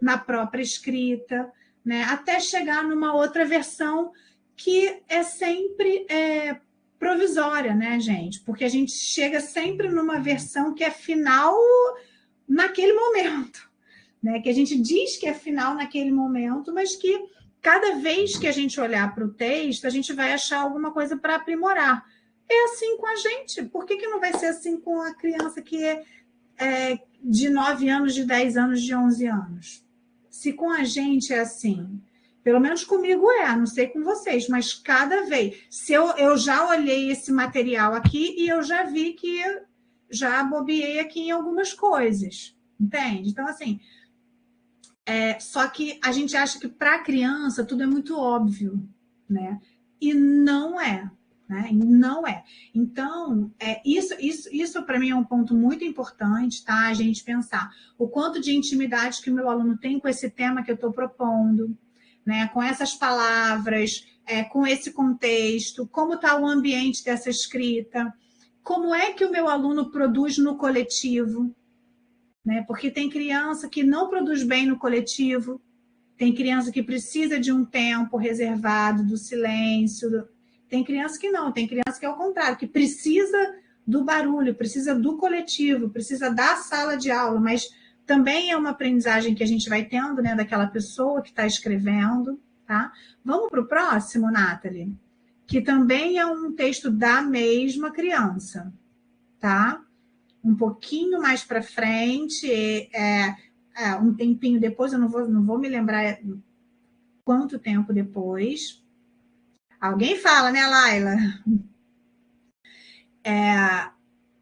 na própria escrita, né, até chegar numa outra versão que é sempre provisória, né, gente? Porque a gente chega sempre numa versão que é final naquele momento, né? Que a gente diz que é final naquele momento, mas que cada vez que a gente olhar para o texto, a gente vai achar alguma coisa para aprimorar. É assim com a gente. Por que não vai ser assim com a criança que é de 9 anos, de 10 anos, de 11 anos? Se com a gente é assim, pelo menos comigo não sei com vocês, mas cada vez. Se eu já olhei esse material aqui e eu já vi que já bobeei aqui em algumas coisas, entende? Então, assim, só que a gente acha que para a criança tudo é muito óbvio, né? E não é. Né? Não é. Então, isso para mim é um ponto muito importante, tá? A gente pensar o quanto de intimidade que o meu aluno tem com esse tema que eu estou propondo, né? Com essas palavras, com esse contexto, como está o ambiente dessa escrita, como é que o meu aluno produz no coletivo, né? Porque tem criança que não produz bem no coletivo, tem criança que precisa de um tempo reservado, do silêncio. Tem criança que não, tem criança que é o contrário, que precisa do barulho, precisa do coletivo, precisa da sala de aula, mas também é uma aprendizagem que a gente vai tendo, né, daquela pessoa que está escrevendo, tá? Vamos para o próximo, Nathalie, que também é um texto da mesma criança, tá? Um pouquinho mais para frente, um tempinho depois, eu não vou me lembrar quanto tempo depois. Alguém fala, né, Laila?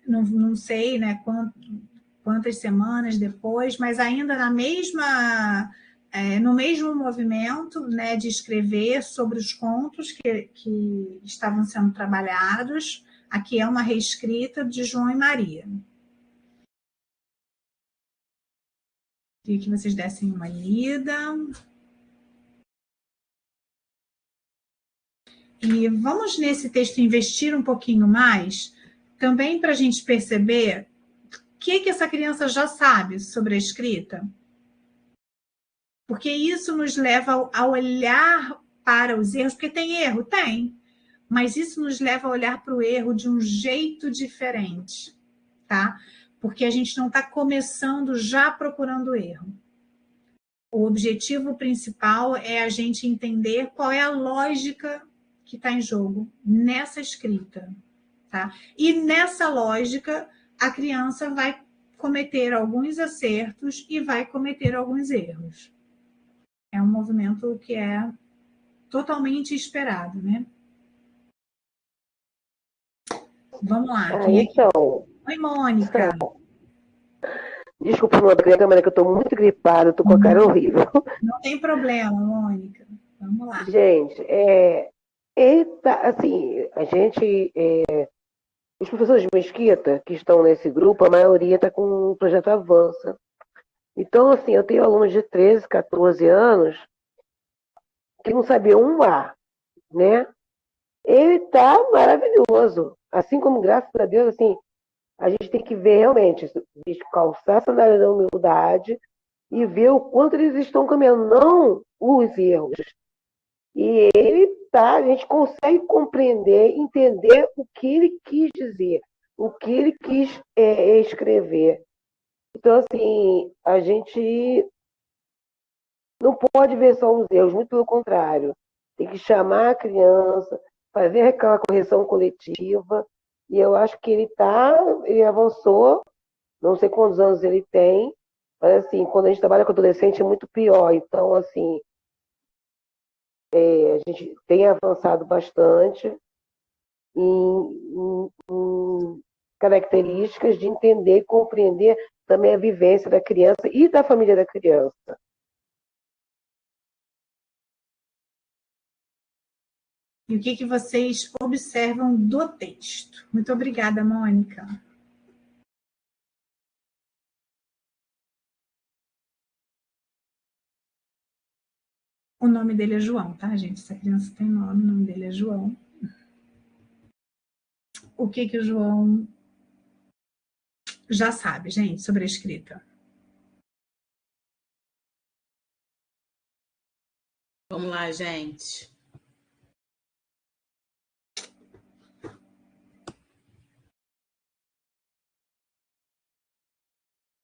Não sei, né, quantas semanas depois, mas ainda no mesmo movimento, né, de escrever sobre os contos que estavam sendo trabalhados. Aqui é uma reescrita de João e Maria. Queria que vocês dessem uma lida. E vamos, nesse texto, investir um pouquinho mais, também para a gente perceber o que essa criança já sabe sobre a escrita. Porque isso nos leva a olhar para os erros, porque tem erro? Tem. Mas isso nos leva a olhar para o erro de um jeito diferente, tá? Porque a gente não está começando já procurando erro. O objetivo principal é a gente entender qual é a lógica que está em jogo nessa escrita, tá? E nessa lógica, a criança vai cometer alguns acertos e vai cometer alguns erros. É um movimento que é totalmente esperado, né? Vamos lá. Então. Oi, Mônica. Desculpa, não abri a câmera, que eu estou muito gripada, estou com a cara horrível. Não tem problema, Mônica. Vamos lá. Gente, assim, a gente, os professores de Mesquita que estão nesse grupo, a maioria está com o projeto Avança. Então, assim, eu tenho alunos de 13, 14 anos que não sabiam um A, né? Ele está maravilhoso. Assim como, graças a Deus, assim, a gente tem que ver realmente, calçar a sandália da humildade e ver o quanto eles estão caminhando, não os erros. E a gente consegue compreender, entender o que ele quis dizer, o que ele quis escrever. Então, assim, a gente não pode ver só os erros, muito pelo contrário. Tem que chamar a criança, fazer aquela correção coletiva. E eu acho que ele avançou, não sei quantos anos ele tem, mas assim, quando a gente trabalha com adolescente é muito pior. Então, assim, a gente tem avançado bastante em características de entender e compreender também a vivência da criança e da família da criança. E o que vocês observam do texto. Muito obrigada, Mônica. O nome dele é João, tá, gente? Essa criança tem nome, o nome dele é João. O que o João já sabe, gente, sobre a escrita? Vamos lá, gente.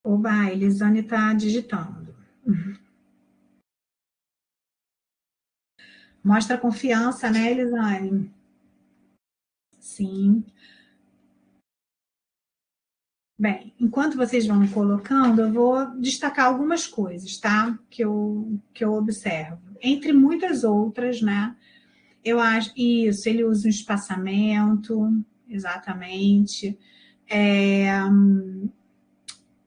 Oba, a Elisane está digitando. Mostra confiança, né, Elisane? Sim. Bem, enquanto vocês vão colocando, eu vou destacar algumas coisas, tá? Que eu observo. Entre muitas outras, né? Eu acho isso, ele usa um espaçamento, exatamente.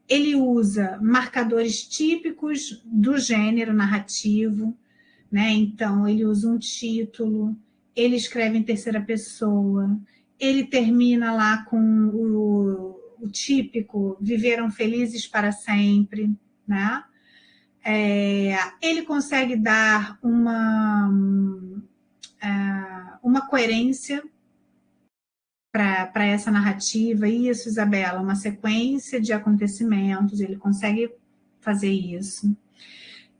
Ele usa marcadores típicos do gênero narrativo, né? Então, ele usa um título, ele escreve em terceira pessoa, ele termina lá com o típico viveram felizes para sempre, né? Ele consegue dar uma coerência para essa narrativa. Isso, Isabela, uma sequência de acontecimentos, ele consegue fazer isso.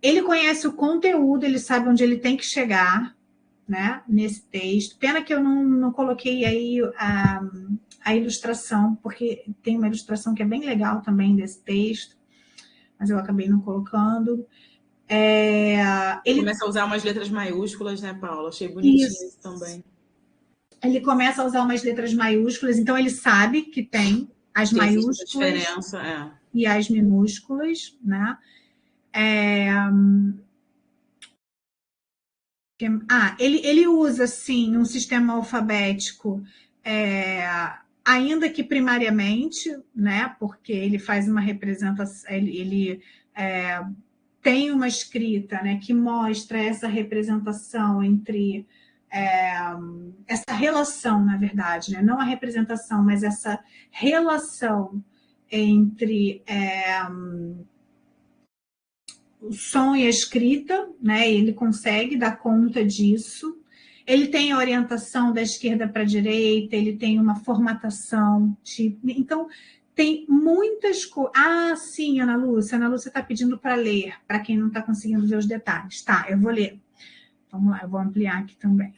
Ele conhece o conteúdo, ele sabe onde ele tem que chegar, né, nesse texto. Pena que eu não coloquei aí a ilustração, porque tem uma ilustração que é bem legal também desse texto, mas eu acabei não colocando. Ele começa a usar umas letras maiúsculas, né, Paula? Achei bonitinho isso também. Ele começa a usar umas letras maiúsculas, então ele sabe que tem as maiúsculas diferença, e as minúsculas, né? Ele usa, sim, um sistema alfabético, ainda que primariamente, né? Porque ele faz uma representação, ele tem uma escrita, né, que mostra essa representação entre essa relação, na verdade, né? Não a representação, mas essa relação entre o som e a escrita, né? Ele consegue dar conta disso. Ele tem a orientação da esquerda para a direita, ele tem uma formatação, tipo, então tem muitas coisas. Ah, sim, Ana Lúcia está pedindo para ler, para quem não está conseguindo ver os detalhes. Tá, eu vou ler. Vamos lá, eu vou ampliar aqui também.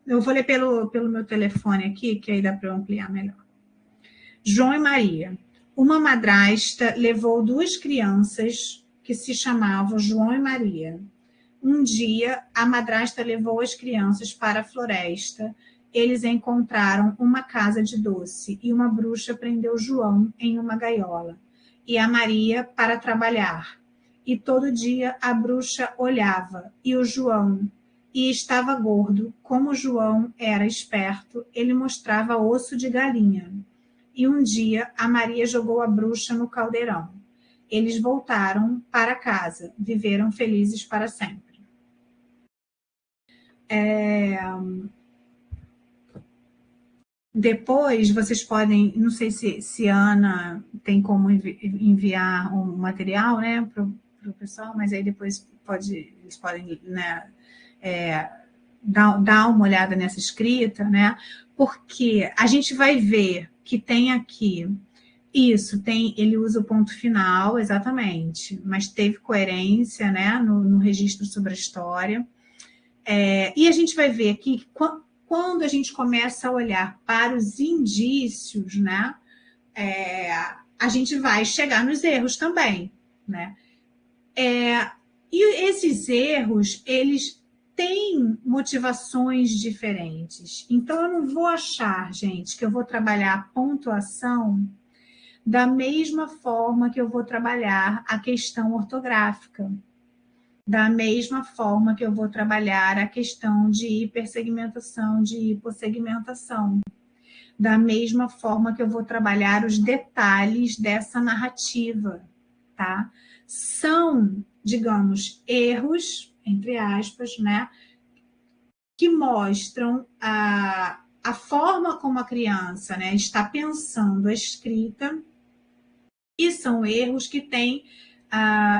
Eu vou ler pelo meu telefone aqui, que aí dá para eu ampliar melhor. João e Maria. Uma madrasta levou 2 crianças que se chamavam João e Maria. Um dia, a madrasta levou as crianças para a floresta. Eles encontraram uma casa de doce e uma bruxa prendeu João em uma gaiola e a Maria para trabalhar. E todo dia a bruxa olhava e o João, e estava gordo. Como João era esperto, ele mostrava osso de galinha. E um dia a Maria jogou a bruxa no caldeirão. Eles voltaram para casa, viveram felizes para sempre. Depois vocês podem, não sei se a Ana tem como enviar um material, né, para o pessoal, mas aí depois eles podem, né, dar uma olhada nessa escrita, né, porque a gente vai ver que tem aqui isso, ele usa o ponto final, exatamente, mas teve coerência, né, no registro sobre a história. E a gente vai ver aqui que quando a gente começa a olhar para os indícios, né, a gente vai chegar nos erros também, né? E esses erros, eles têm motivações diferentes. Então, eu não vou achar, gente, que eu vou trabalhar a pontuação da mesma forma que eu vou trabalhar a questão ortográfica, da mesma forma que eu vou trabalhar a questão de hipersegmentação, de hipossegmentação, da mesma forma que eu vou trabalhar os detalhes dessa narrativa, tá? São, digamos, erros, entre aspas, né, que mostram a forma como a criança, né, está pensando a escrita, e são erros que têm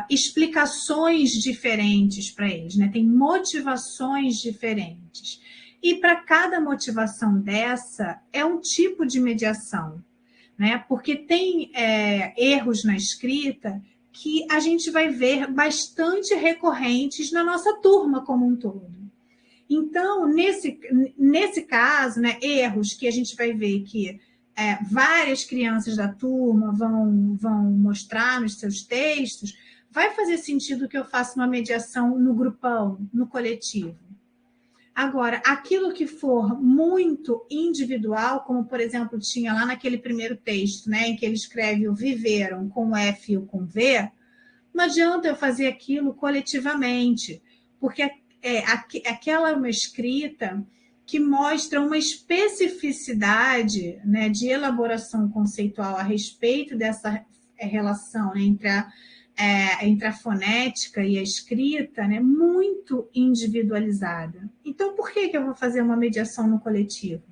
explicações diferentes para eles, né? Tem motivações diferentes. E para cada motivação dessa, é um tipo de mediação, né? Porque tem erros na escrita que a gente vai ver bastante recorrentes na nossa turma como um todo. Então, nesse caso, né, erros que a gente vai ver que várias crianças da turma vão mostrar nos seus textos, vai fazer sentido que eu faça uma mediação no grupão, no coletivo. Agora, aquilo que for muito individual, como, por exemplo, tinha lá naquele primeiro texto, né, em que ele escreve o viveram com F ou com V, não adianta eu fazer aquilo coletivamente, porque aquela é uma escrita que mostra uma especificidade, né, de elaboração conceitual a respeito dessa relação, né, entre a fonética e a escrita, né, muito individualizada. Então, por que eu vou fazer uma mediação no coletivo?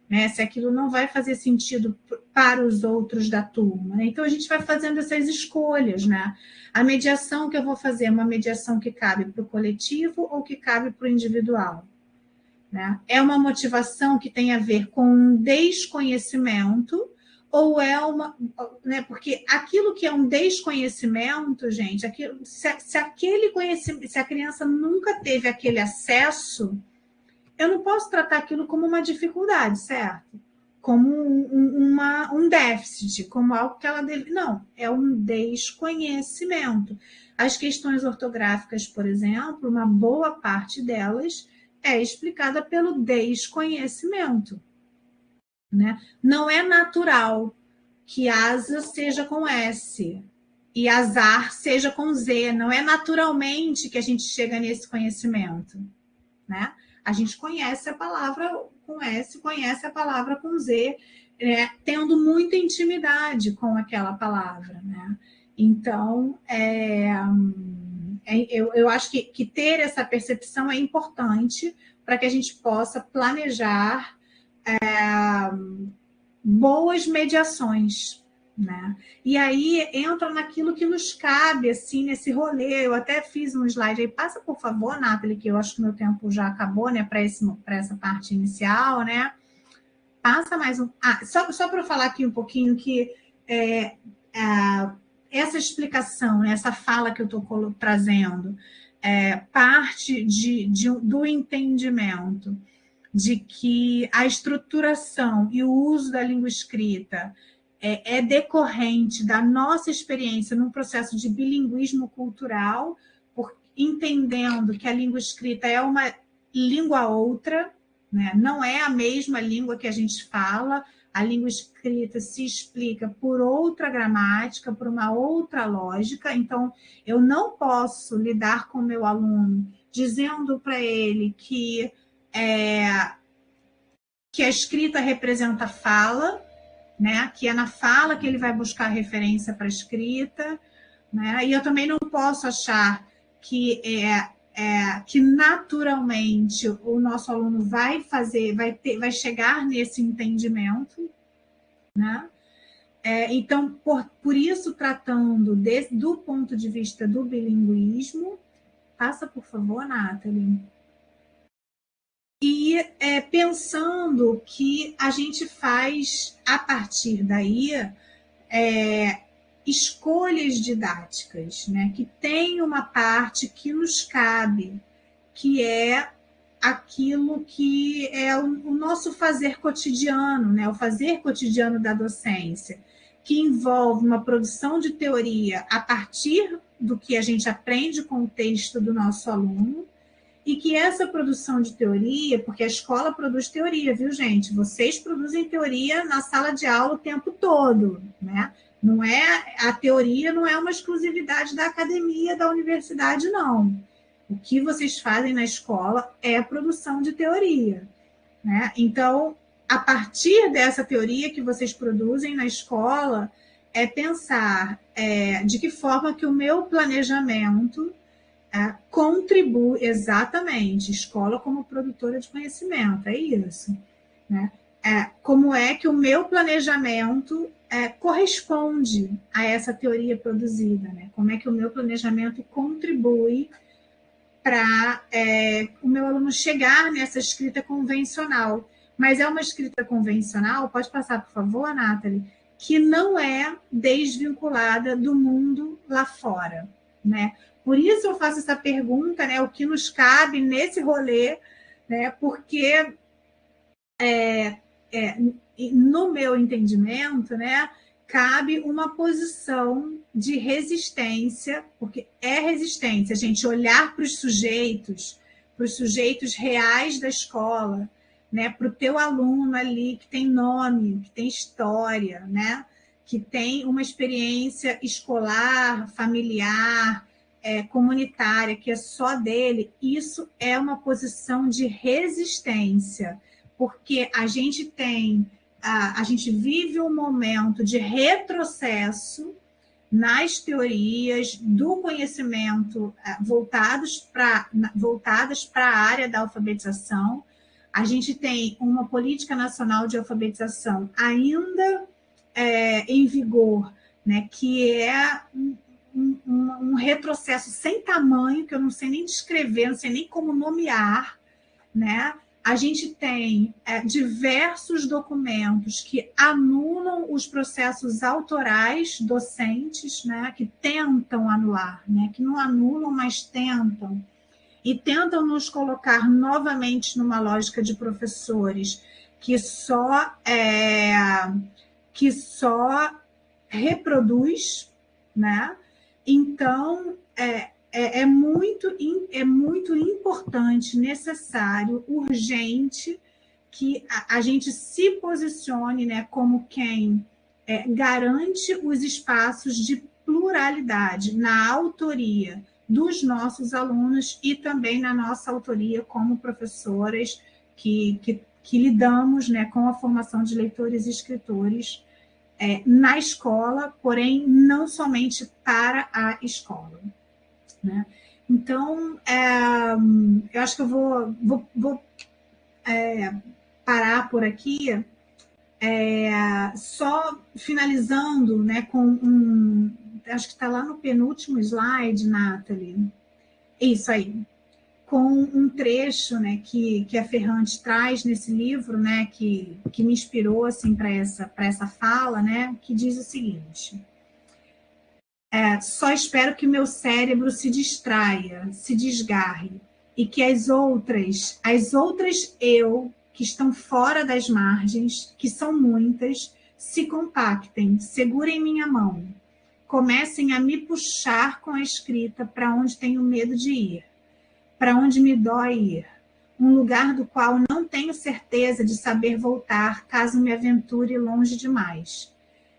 Né, se aquilo não vai fazer sentido para os outros da turma. Né? Então, a gente vai fazendo essas escolhas. Né? A mediação que eu vou fazer é uma mediação que cabe para o coletivo ou que cabe para o individual. Né? É uma motivação que tem a ver com um desconhecimento ou é uma... Né? Porque aquilo que é um desconhecimento, gente, se aquele conhecimento, se a criança nunca teve aquele acesso, eu não posso tratar aquilo como uma dificuldade, certo? Como um déficit, como algo que ela deve... Não, é um desconhecimento. As questões ortográficas, por exemplo, uma boa parte delas é explicada pelo desconhecimento. Né? Não é natural que asa seja com S e azar seja com Z. Não é naturalmente que a gente chega nesse conhecimento. Né? A gente conhece a palavra com S, conhece a palavra com Z, tendo muita intimidade com aquela palavra. Né? Então, eu acho que ter essa percepção é importante para que a gente possa planejar boas mediações. Né? E aí entra naquilo que nos cabe, assim, nesse rolê. Eu até fiz um slide aí, passa por favor, Nathalie, que eu acho que meu tempo já acabou, né, para essa parte inicial, né? Passa mais um. Só para eu falar aqui um pouquinho que essa explicação, né, essa fala que eu estou trazendo, parte do entendimento de que a estruturação e o uso da língua escrita é decorrente da nossa experiência num processo de bilinguismo cultural, entendendo que a língua escrita é uma língua outra, né? Não é a mesma língua que a gente fala, a língua escrita se explica por outra gramática, por uma outra lógica, então eu não posso lidar com o meu aluno dizendo para ele que a escrita representa fala, né? Que é na fala que ele vai buscar referência para a escrita, né? E eu também não posso achar que que naturalmente o nosso aluno vai chegar nesse entendimento, né? Então, por isso, tratando do ponto de vista do bilinguismo, passa, por favor, Nathalie. E pensando que a gente faz, a partir daí, escolhas didáticas, né? Que tem uma parte que nos cabe, que é aquilo que é o nosso fazer cotidiano, né? O fazer cotidiano da docência, que envolve uma produção de teoria a partir do que a gente aprende com o texto do nosso aluno, e que essa produção de teoria, porque a escola produz teoria, viu, gente? Vocês produzem teoria na sala de aula o tempo todo, né? Não é, a teoria não é uma exclusividade da academia, da universidade, não. O que vocês fazem na escola é a produção de teoria, né? Então, a partir dessa teoria que vocês produzem na escola, pensar de que forma que o meu planejamento contribui, exatamente, escola como produtora de conhecimento, é isso, né? Como é que o meu planejamento corresponde a essa teoria produzida, né? Como é que o meu planejamento contribui para o meu aluno chegar nessa escrita convencional. Mas é uma escrita convencional, pode passar, por favor, Nathalie, que não é desvinculada do mundo lá fora, né? Por isso eu faço essa pergunta, né? O que nos cabe nesse rolê, né? Porque no meu entendimento, né, cabe uma posição de resistência, porque é resistência, a gente olhar para os sujeitos reais da escola, né, para o teu aluno ali que tem nome, que tem história, né, que tem uma experiência escolar, familiar, comunitária, que é só dele, isso é uma posição de resistência, porque a gente vive um momento de retrocesso nas teorias do conhecimento voltadas para a área da alfabetização. A gente tem uma política nacional de alfabetização ainda em vigor, né, que é um retrocesso sem tamanho, que eu não sei nem descrever, não sei nem como nomear, né? A gente tem diversos documentos que anulam os processos autorais docentes, né, que tentam anular, né, que não anulam, mas tentam. E tentam nos colocar novamente numa lógica de professores que só reproduz, né? Então, é muito importante, necessário, urgente, que a gente se posicione, né, como quem garante os espaços de pluralidade na autoria dos nossos alunos e também na nossa autoria como professoras que lidamos, né, com a formação de leitores e escritores na escola, porém não somente para a escola, né? Então, eu acho que eu vou parar por aqui, só finalizando, né, com acho que está lá no penúltimo slide, Nathalie, isso aí, com um trecho, né, que a Ferrante traz nesse livro, né, que me inspirou assim, para essa fala, né, que diz o seguinte: só espero que o meu cérebro se distraia, se desgarre, e que as outras eu, que estão fora das margens, que são muitas, se compactem, segurem minha mão, comecem a me puxar com a escrita para onde tenho medo de ir, para onde me dói ir, um lugar do qual não tenho certeza de saber voltar caso me aventure longe demais.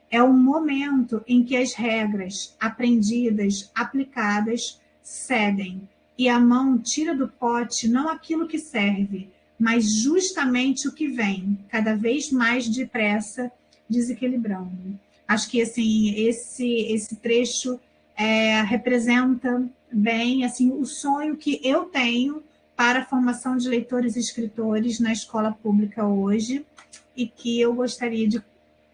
É o momento em que as regras aprendidas, aplicadas, cedem, e a mão tira do pote não aquilo que serve, mas justamente o que vem, cada vez mais depressa, desequilibrando. Acho que assim, esse trecho representa bem assim, o sonho que eu tenho para a formação de leitores e escritores na escola pública hoje, e que eu gostaria de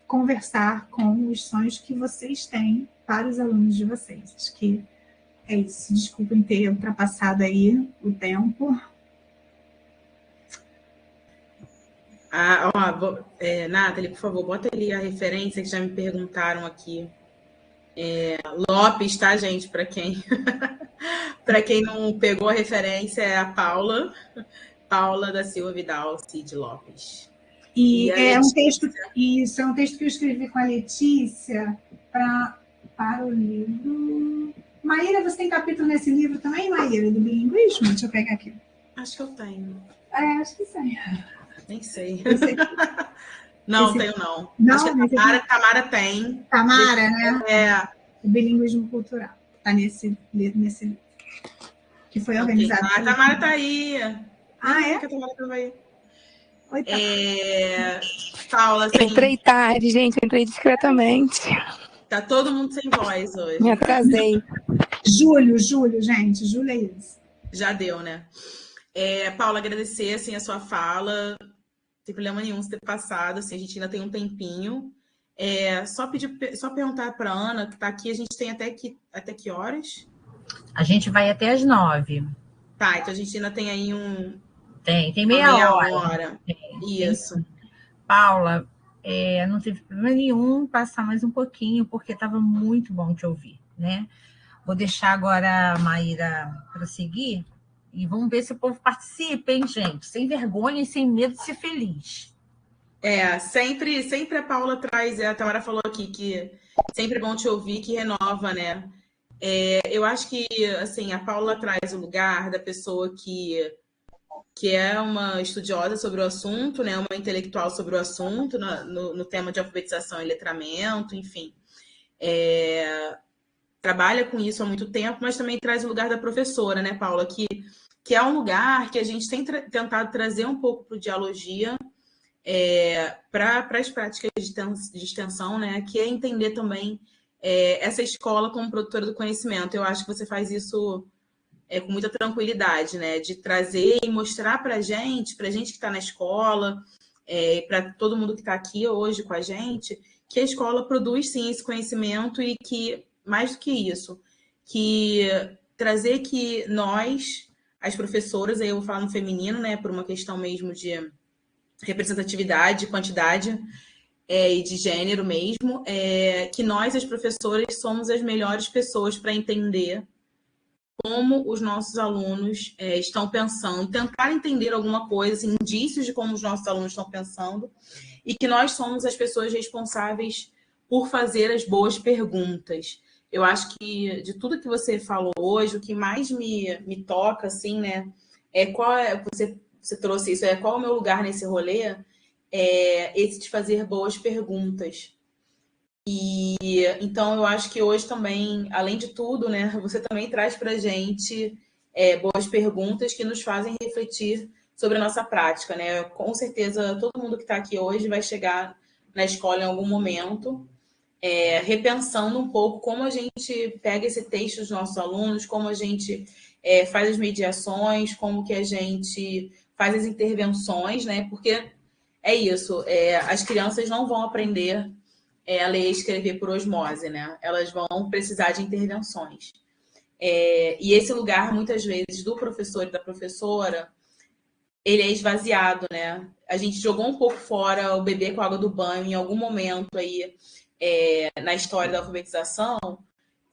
conversar com os sonhos que vocês têm para os alunos de vocês. Acho que é isso. Desculpem ter ultrapassado aí o tempo. Nathalie, por favor, bota ali a referência que já me perguntaram aqui. Lopes, tá, gente? Para quem não pegou a referência, é a Paula da Silva Vidal Cid Lopes. E é um texto que eu escrevi com a Letícia para o livro. Maíra, você tem capítulo nesse livro também, Maíra, do bilinguismo? Deixa eu pegar aqui. Acho que eu tenho. Acho que sim. Nem sei. Não, tenho não. Não, acho que a Tamara tem. Tamara, né? O bilinguismo cultural. Está nesse livro. Que foi organizado. A Tamara está aí. É? Que a Tamara estava aí. Oi, Paula, assim, entrei tarde, gente. Entrei discretamente. Tá todo mundo sem voz hoje. Me atrasei. Júlio, gente. Júlio é isso. Já deu, né? Paula, agradecer assim, a sua fala. Não tem problema nenhum você ter passado. Assim, a gente ainda tem um tempinho. Só perguntar para a Ana, que está aqui, a gente tem até que horas? A gente vai até às 9. Tá, então a gente ainda tem aí Tem uma meia meia hora. hora. Tem. Isso. Paula, não teve problema nenhum passar mais um pouquinho, porque estava muito bom te ouvir, né? Vou deixar agora a Maíra prosseguir e vamos ver se o povo participa, hein, gente? Sem vergonha e sem medo de ser feliz. Sempre a Paula traz, a Tamara falou aqui que sempre é bom te ouvir, que renova, né? Eu acho que, assim, a Paula traz o lugar da pessoa que é uma estudiosa sobre o assunto, né? Uma intelectual sobre o assunto, no tema de alfabetização e letramento, enfim. Trabalha com isso há muito tempo, mas também traz o lugar da professora, né, Paula? Que é um lugar que a gente tem tentado trazer um pouco para o Dialogia, para as práticas de extensão, né? Que é entender também essa escola como produtora do conhecimento. Eu acho que você faz isso com muita tranquilidade, né? De trazer e mostrar para gente que está na escola, para todo mundo que está aqui hoje com a gente, que a escola produz sim esse conhecimento e que, mais do que isso, que trazer que nós, as professoras, aí eu vou falar no feminino, né? Por uma questão mesmo de representatividade, quantidade e de gênero mesmo, que nós, as professoras, somos as melhores pessoas para entender como os nossos alunos estão pensando, tentar entender alguma coisa, assim, indícios de como os nossos alunos estão pensando, e que nós somos as pessoas responsáveis por fazer as boas perguntas. Eu acho que de tudo que você falou hoje, o que mais me toca, assim, né, você trouxe isso, qual é o meu lugar nesse rolê? Esse de fazer boas perguntas. E então eu acho que hoje também, além de tudo, né, você também traz para a gente boas perguntas que nos fazem refletir sobre a nossa prática, né? Com certeza todo mundo que está aqui hoje vai chegar na escola em algum momento, repensando um pouco como a gente pega esse texto dos nossos alunos, como a gente faz as mediações, como que a gente faz as intervenções, né? Porque é isso, as crianças não vão aprender a ler e escrever por osmose, né? Elas vão precisar de intervenções. E esse lugar, muitas vezes, do professor e da professora, ele é esvaziado, né? A gente jogou um pouco fora o bebê com a água do banho em algum momento aí na história da alfabetização,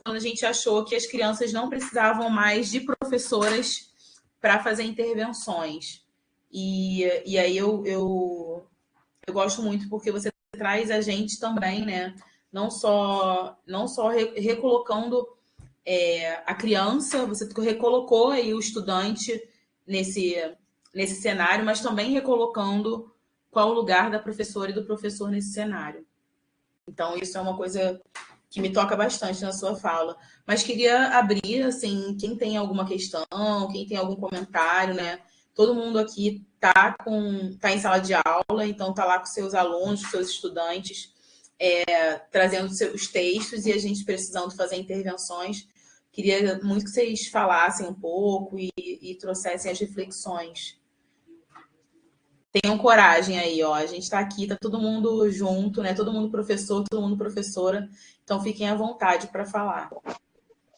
quando a gente achou que as crianças não precisavam mais de professoras para fazer intervenções. E aí eu gosto muito porque você traz a gente também, né? Não só recolocando a criança, você recolocou aí o estudante nesse cenário, mas também recolocando qual o lugar da professora e do professor nesse cenário. Então, isso é uma coisa que me toca bastante na sua fala. Mas queria abrir, assim, quem tem alguma questão, quem tem algum comentário, né? Todo mundo aqui tá em sala de aula, então tá lá com seus alunos, seus estudantes, trazendo seus textos e a gente precisando fazer intervenções. Queria muito que vocês falassem um pouco e trouxessem as reflexões. Tenham coragem aí, ó. A gente está aqui, tá todo mundo junto, né? Todo mundo professor, todo mundo professora. Então fiquem à vontade para falar.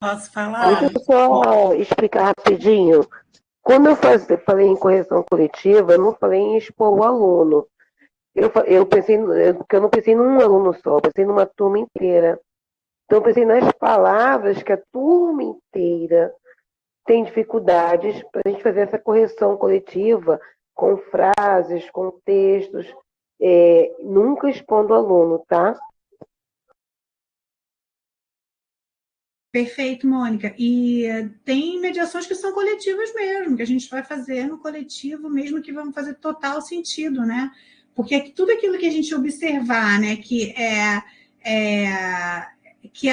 Posso falar? Deixa eu só explicar rapidinho. Quando falei em correção coletiva, eu não falei em expor o aluno. Eu pensei, porque eu não pensei num aluno só, eu pensei numa turma inteira. Então, eu pensei nas palavras que a turma inteira tem dificuldades para a gente fazer essa correção coletiva com frases, com textos, nunca expondo o aluno, tá? Perfeito, Mônica. E tem mediações que são coletivas mesmo, que a gente vai fazer no coletivo, mesmo que vão fazer total sentido, né? Porque tudo aquilo que a gente observar, né, que é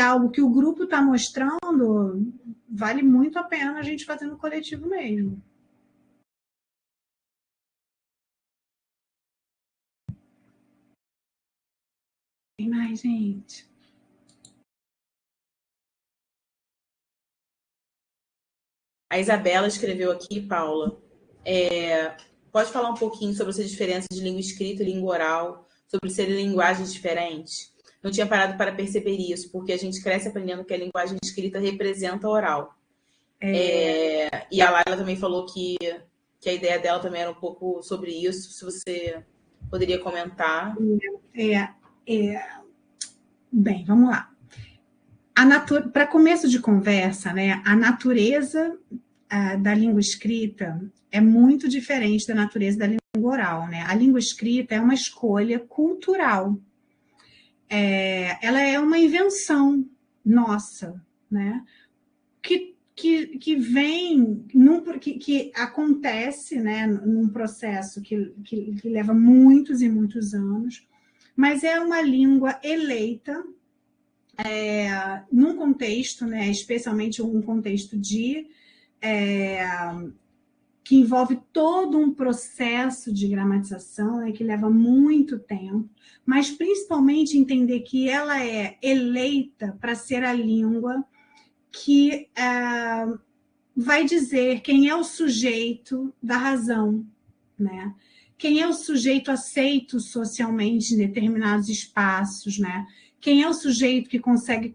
algo que o grupo está mostrando, vale muito a pena a gente fazer no coletivo mesmo. Tem mais, gente? A Isabela escreveu aqui, Paula, pode falar um pouquinho sobre essa diferença de língua escrita e língua oral, sobre serem linguagens diferentes? Não tinha parado para perceber isso, porque a gente cresce aprendendo que a linguagem escrita representa a oral. E a Laila também falou que a ideia dela também era um pouco sobre isso, se você poderia comentar. Bem, vamos lá. Para começo de conversa, né, a natureza da língua escrita é muito diferente da natureza da língua oral, né? A língua escrita é uma escolha cultural. Ela é uma invenção nossa, né? Que vem, que acontece, né, num processo que leva muitos e muitos anos, mas é uma língua eleita num contexto, né, especialmente um contexto que envolve todo um processo de gramatização, né, que leva muito tempo, mas principalmente entender que ela é eleita para ser a língua que vai dizer quem é o sujeito da razão, né? Quem é o sujeito aceito socialmente em determinados espaços, né? Quem é o sujeito que consegue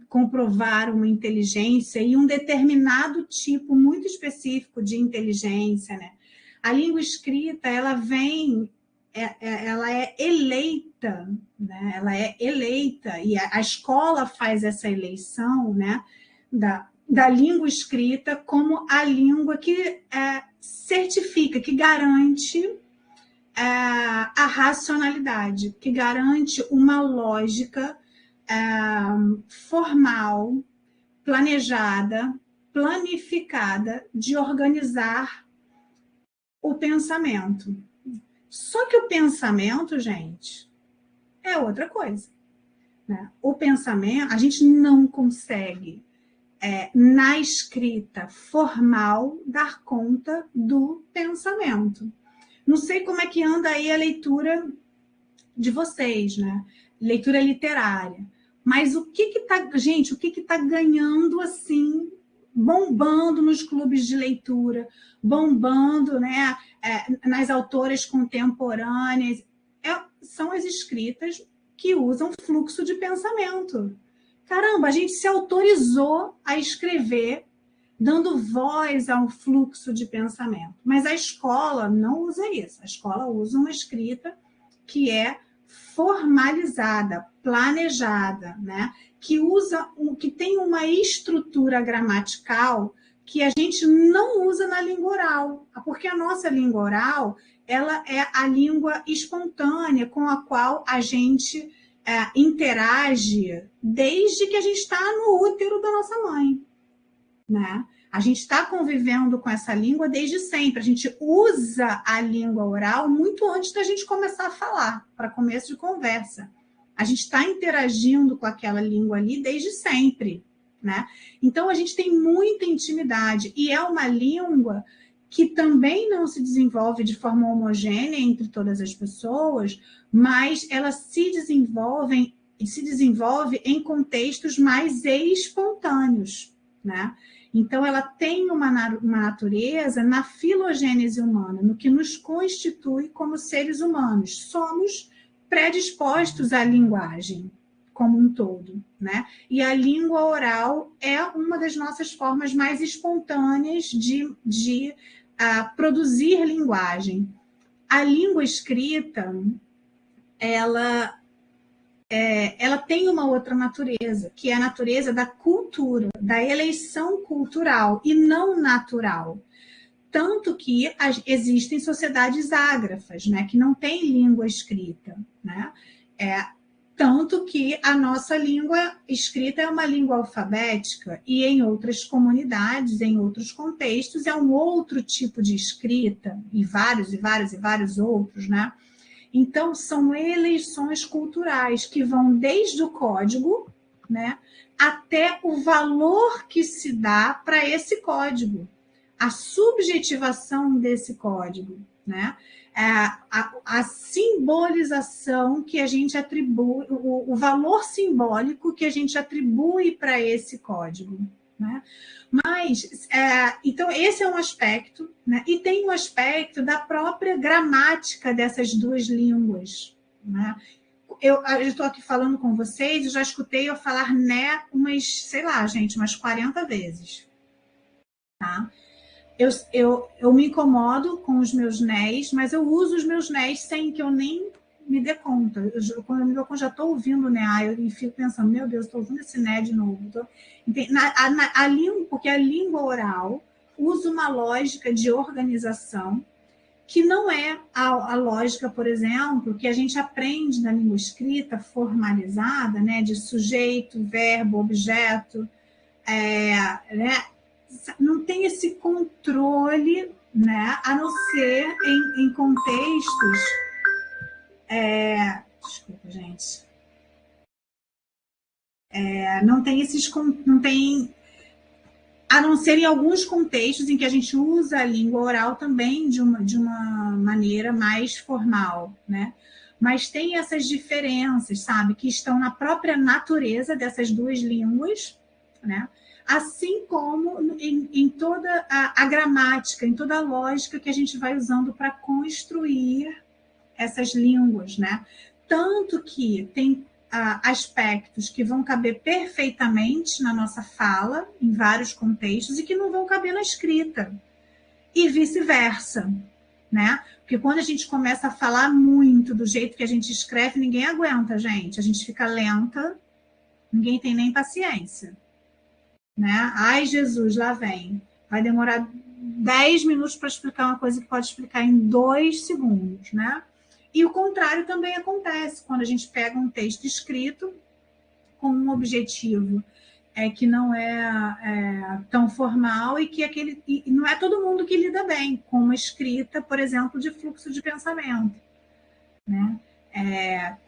comprovar uma inteligência e um determinado tipo muito específico de inteligência, né? A língua escrita, ela é eleita, né? Ela é eleita, e a escola faz essa eleição, né, da língua escrita como a língua que certifica, que garante a racionalidade, que garante uma lógica formal, planejada, planificada de organizar o pensamento. Só que o pensamento, gente, é outra coisa, né? O pensamento, a gente não consegue, na escrita formal, dar conta do pensamento. Não sei como é que anda aí a leitura de vocês, né? Leitura literária. Mas o que está ganhando, assim, bombando nos clubes de leitura, bombando, né, nas autoras contemporâneas, são as escritas que usam fluxo de pensamento. Caramba, a gente se autorizou a escrever dando voz a um fluxo de pensamento. Mas a escola não usa isso. A escola usa uma escrita que é formalizada, planejada, né? Que tem uma estrutura gramatical que a gente não usa na língua oral, porque a nossa língua oral, ela é a língua espontânea com a qual a gente interage desde que a gente está no útero da nossa mãe, né? A gente está convivendo com essa língua desde sempre. A gente usa a língua oral muito antes da gente começar a falar, para começo de conversa. A gente está interagindo com aquela língua ali desde sempre, né? Então, a gente tem muita intimidade. E é uma língua que também não se desenvolve de forma homogênea entre todas as pessoas, mas ela se desenvolve em contextos mais espontâneos, né? Então, ela tem uma natureza na filogênese humana, no que nos constitui como seres humanos. Somos predispostos à linguagem como um todo, né? E a língua oral é uma das nossas formas mais espontâneas de produzir linguagem. A língua escrita, ela tem uma outra natureza, que é a natureza da cultura, da eleição cultural e não natural. Tanto que existem sociedades ágrafas, né, que não têm língua escrita, né? Tanto que a nossa língua escrita é uma língua alfabética e em outras comunidades, em outros contextos, é um outro tipo de escrita, e vários outros, né? Então, são eleições culturais que vão desde o código, né, até o valor que se dá para esse código, a subjetivação desse código, né, a simbolização que a gente atribui, o valor simbólico que a gente atribui para esse código, né? Mas, então, esse é um aspecto, né? E tem um aspecto da própria gramática dessas duas línguas, né? Eu estou aqui falando com vocês, eu já escutei eu falar né umas, sei lá, gente, umas 40 vezes, tá? Eu me incomodo com os meus nés, mas eu uso os meus nés sem que eu nem me dê conta. Quando eu me dou conta, já estou ouvindo né, eu fico pensando, meu Deus, estou ouvindo esse né de novo. Porque a língua oral usa uma lógica de organização que não é a lógica, por exemplo, que a gente aprende na língua escrita formalizada, né, de sujeito, verbo, objeto, né, não tem esse controle, né, a não ser em contextos. Desculpa, gente. Não tem, a não ser em alguns contextos em que a gente usa a língua oral também de uma maneira mais formal, né? Mas tem essas diferenças, sabe, que estão na própria natureza dessas duas línguas, né? Assim como em toda a gramática, em toda a lógica que a gente vai usando para construir essas línguas, né? Tanto que tem aspectos que vão caber perfeitamente na nossa fala, em vários contextos, e que não vão caber na escrita, e vice-versa, né? Porque quando a gente começa a falar muito do jeito que a gente escreve, ninguém aguenta, gente. A gente fica lenta, ninguém tem nem paciência, né? Ai, Jesus, lá vem. Vai demorar 10 minutos para explicar uma coisa que pode explicar em 2 segundos, né? E o contrário também acontece quando a gente pega um texto escrito com um objetivo que não é tão formal e que e não é todo mundo que lida bem com uma escrita, por exemplo, de fluxo de pensamento, né?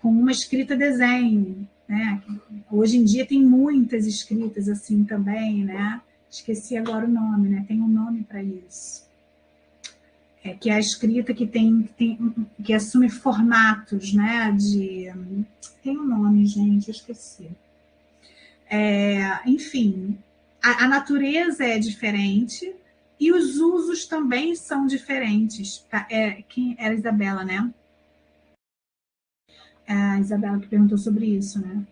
Com uma escrita desenho, né? Hoje em dia tem muitas escritas assim também, né? Esqueci agora o nome, né? Tem um nome para isso. Que é a escrita que assume formatos, né? Tem um nome, gente, eu esqueci. Enfim, a natureza é diferente e os usos também são diferentes. Quem era a Isabela, né? A Isabela que perguntou sobre isso, né?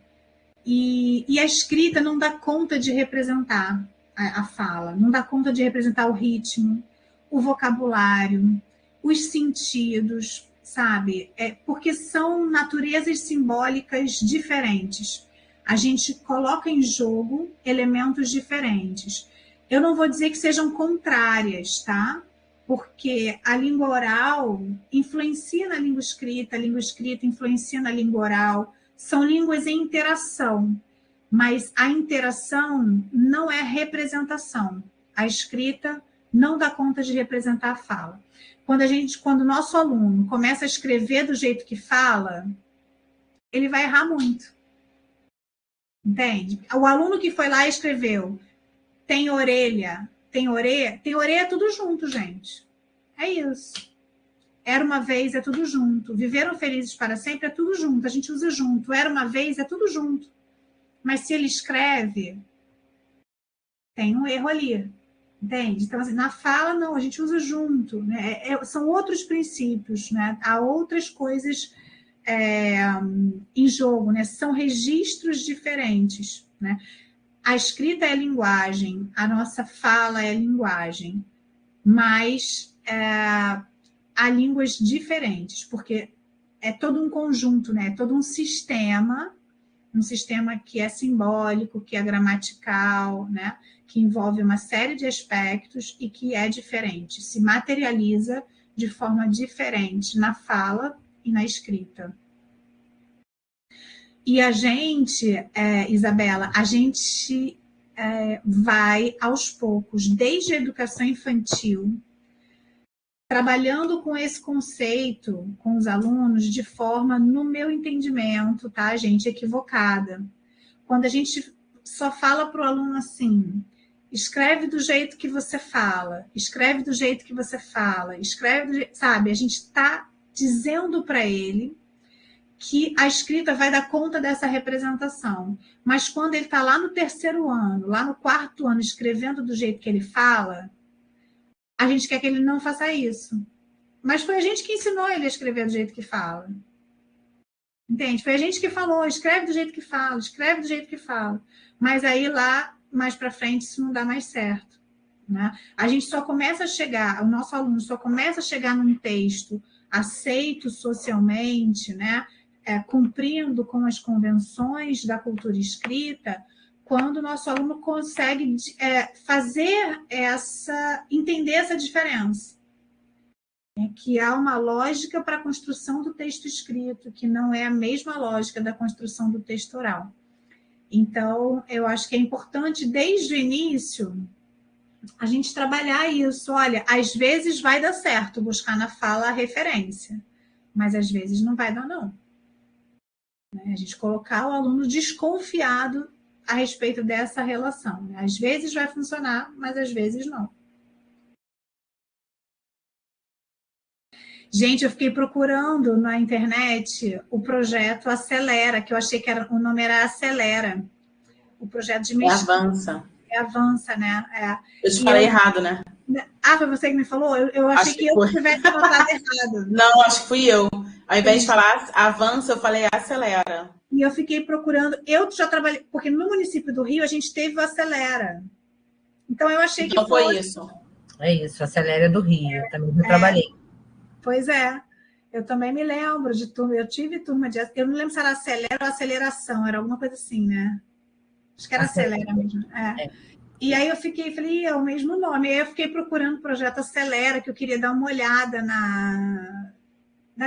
E a escrita não dá conta de representar a fala, não dá conta de representar o ritmo, o vocabulário, os sentidos, sabe? Porque são naturezas simbólicas diferentes. A gente coloca em jogo elementos diferentes. Eu não vou dizer que sejam contrárias, tá? Porque a língua oral influencia na língua escrita, a língua escrita influencia na língua oral. São línguas em interação, mas a interação não é representação. A escrita não dá conta de representar a fala. Quando o nosso aluno começa a escrever do jeito que fala, ele vai errar muito. Entende? O aluno que foi lá e escreveu tem orelha, tem orelha tudo junto, gente. É isso. Era uma vez, é tudo junto. Viveram felizes para sempre, é tudo junto. A gente usa junto. Era uma vez, é tudo junto. Mas se ele escreve, tem um erro ali. Entende? Então, assim, na fala, não, a gente usa junto. Né? São outros princípios, né? Há outras coisas em jogo, né? São registros diferentes, né? A escrita é linguagem, a nossa fala é linguagem, mas há línguas diferentes, porque é todo um conjunto, né? É todo um sistema que é simbólico, que é gramatical, né? Que envolve uma série de aspectos e que é diferente, se materializa de forma diferente na fala e na escrita. E a gente, Isabela, a gente vai aos poucos, desde a educação infantil, trabalhando com esse conceito com os alunos de forma, no meu entendimento, tá, gente, equivocada. Quando a gente só fala para o aluno assim, escreve do jeito que você fala, escreve do jeito que você fala, sabe? A gente está dizendo para ele que a escrita vai dar conta dessa representação. Mas quando ele está lá no 3º ano, lá no 4º ano, escrevendo do jeito que ele fala, a gente quer que ele não faça isso. Mas foi a gente que ensinou ele a escrever do jeito que fala. Entende? Foi a gente que falou, escreve do jeito que fala, escreve do jeito que fala. Mas aí lá, mais para frente, isso não dá mais certo. Né? A gente só começa a chegar, o nosso aluno só começa a chegar num texto aceito socialmente, né? Cumprindo com as convenções da cultura escrita, quando o nosso aluno consegue entender essa diferença. Que há uma lógica para a construção do texto escrito, que não é a mesma lógica da construção do texto oral. Então, eu acho que é importante, desde o início, a gente trabalhar isso. Olha, às vezes vai dar certo buscar na fala a referência, mas às vezes não vai dar, não. A gente colocar o aluno desconfiado a respeito dessa relação. Às vezes vai funcionar, mas às vezes não. Gente, eu fiquei procurando na internet o projeto Acelera, que eu achei que o nome era Acelera. O projeto de Mesquita. Avança. Avança, né? Eu te falei errado, né? Ah, foi você que me falou? Eu achei que eu tivesse anotado errado. Não, acho que fui eu. Ao invés de falar avança, eu falei acelera. E eu fiquei procurando. Eu já trabalhei, porque no município do Rio a gente teve o Acelera. Então eu achei que foi isso. É isso, Acelera do Rio. Também eu trabalhei. Pois é. Eu também me lembro de turma. Eu tive turma de. Eu não lembro se era acelera ou aceleração, era alguma coisa assim, né? Acho que era acelera mesmo. E aí eu falei, é o mesmo nome. Aí eu fiquei procurando o projeto Acelera, que eu queria dar uma olhada na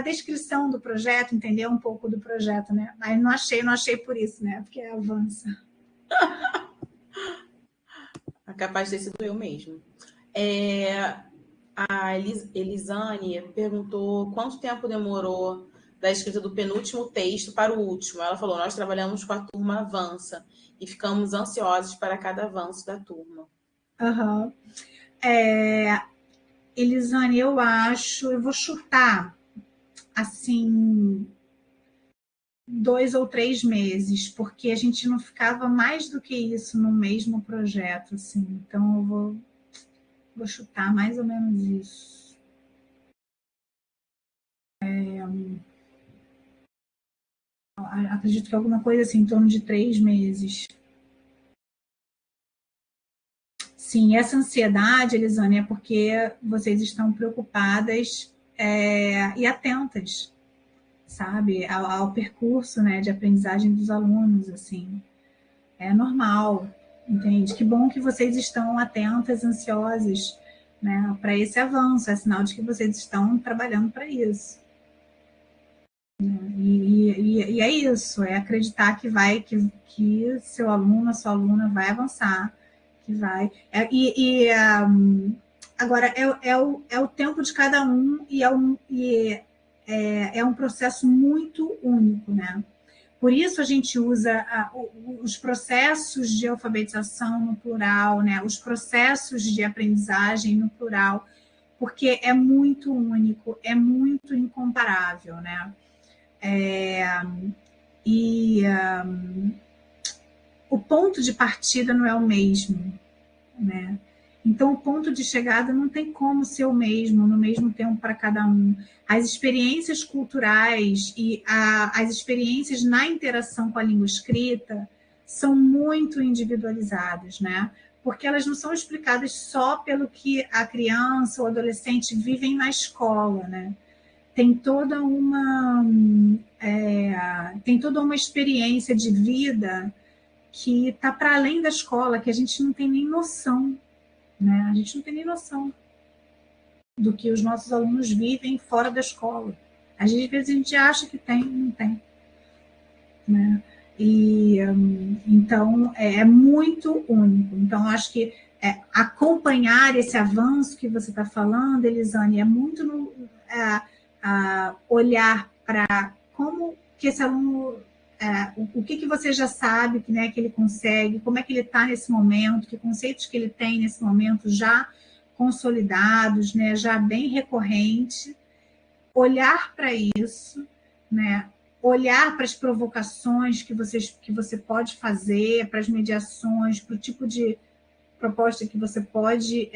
descrição do projeto, entender um pouco do projeto, né? Mas não achei por isso, né? Porque avança. É capaz de ter sido eu mesmo. A Elisane perguntou quanto tempo demorou da escrita do penúltimo texto para o último. Ela falou, nós trabalhamos com a turma Avança e ficamos ansiosos para cada avanço da turma. Uhum. Elisane, eu vou chutar assim 2 ou 3 meses, porque a gente não ficava mais do que isso no mesmo projeto, assim. Então eu vou chutar mais ou menos isso. Acredito que alguma coisa assim, em torno de 3 meses. Sim, essa ansiedade, Elisane, é porque vocês estão preocupadas e atentas, sabe, ao percurso, né, de aprendizagem dos alunos, assim. É normal, entende? Que bom que vocês estão atentas, ansiosas, né, para esse avanço, é sinal de que vocês estão trabalhando para isso. E é isso, é acreditar que seu aluno, a sua aluna vai avançar, que vai. Agora, é o tempo de cada um e é um processo muito único, né? Por isso a gente usa os processos de alfabetização no plural, né? Os processos de aprendizagem no plural, porque é muito único, é muito incomparável, né? O ponto de partida não é o mesmo, né? Então, o ponto de chegada não tem como ser o mesmo, no mesmo tempo para cada um. As experiências culturais e as experiências na interação com a língua escrita são muito individualizadas, né? Porque elas não são explicadas só pelo que a criança ou adolescente vivem na escola, né? Tem toda uma experiência de vida que está para além da escola, que a gente não tem nem noção, né? A gente não tem nem noção do que os nossos alunos vivem fora da escola. Às vezes a gente acha que tem, não tem, né? Então, é muito único. Então, acho que acompanhar esse avanço que você está falando, Elisane, é muito olhar para como que esse aluno, o que você já sabe, né, que ele consegue, como é que ele está nesse momento, que conceitos que ele tem nesse momento já consolidados, né, já bem recorrente, olhar para isso, né, olhar para as provocações que você pode fazer, para as mediações, para o tipo de proposta que você pode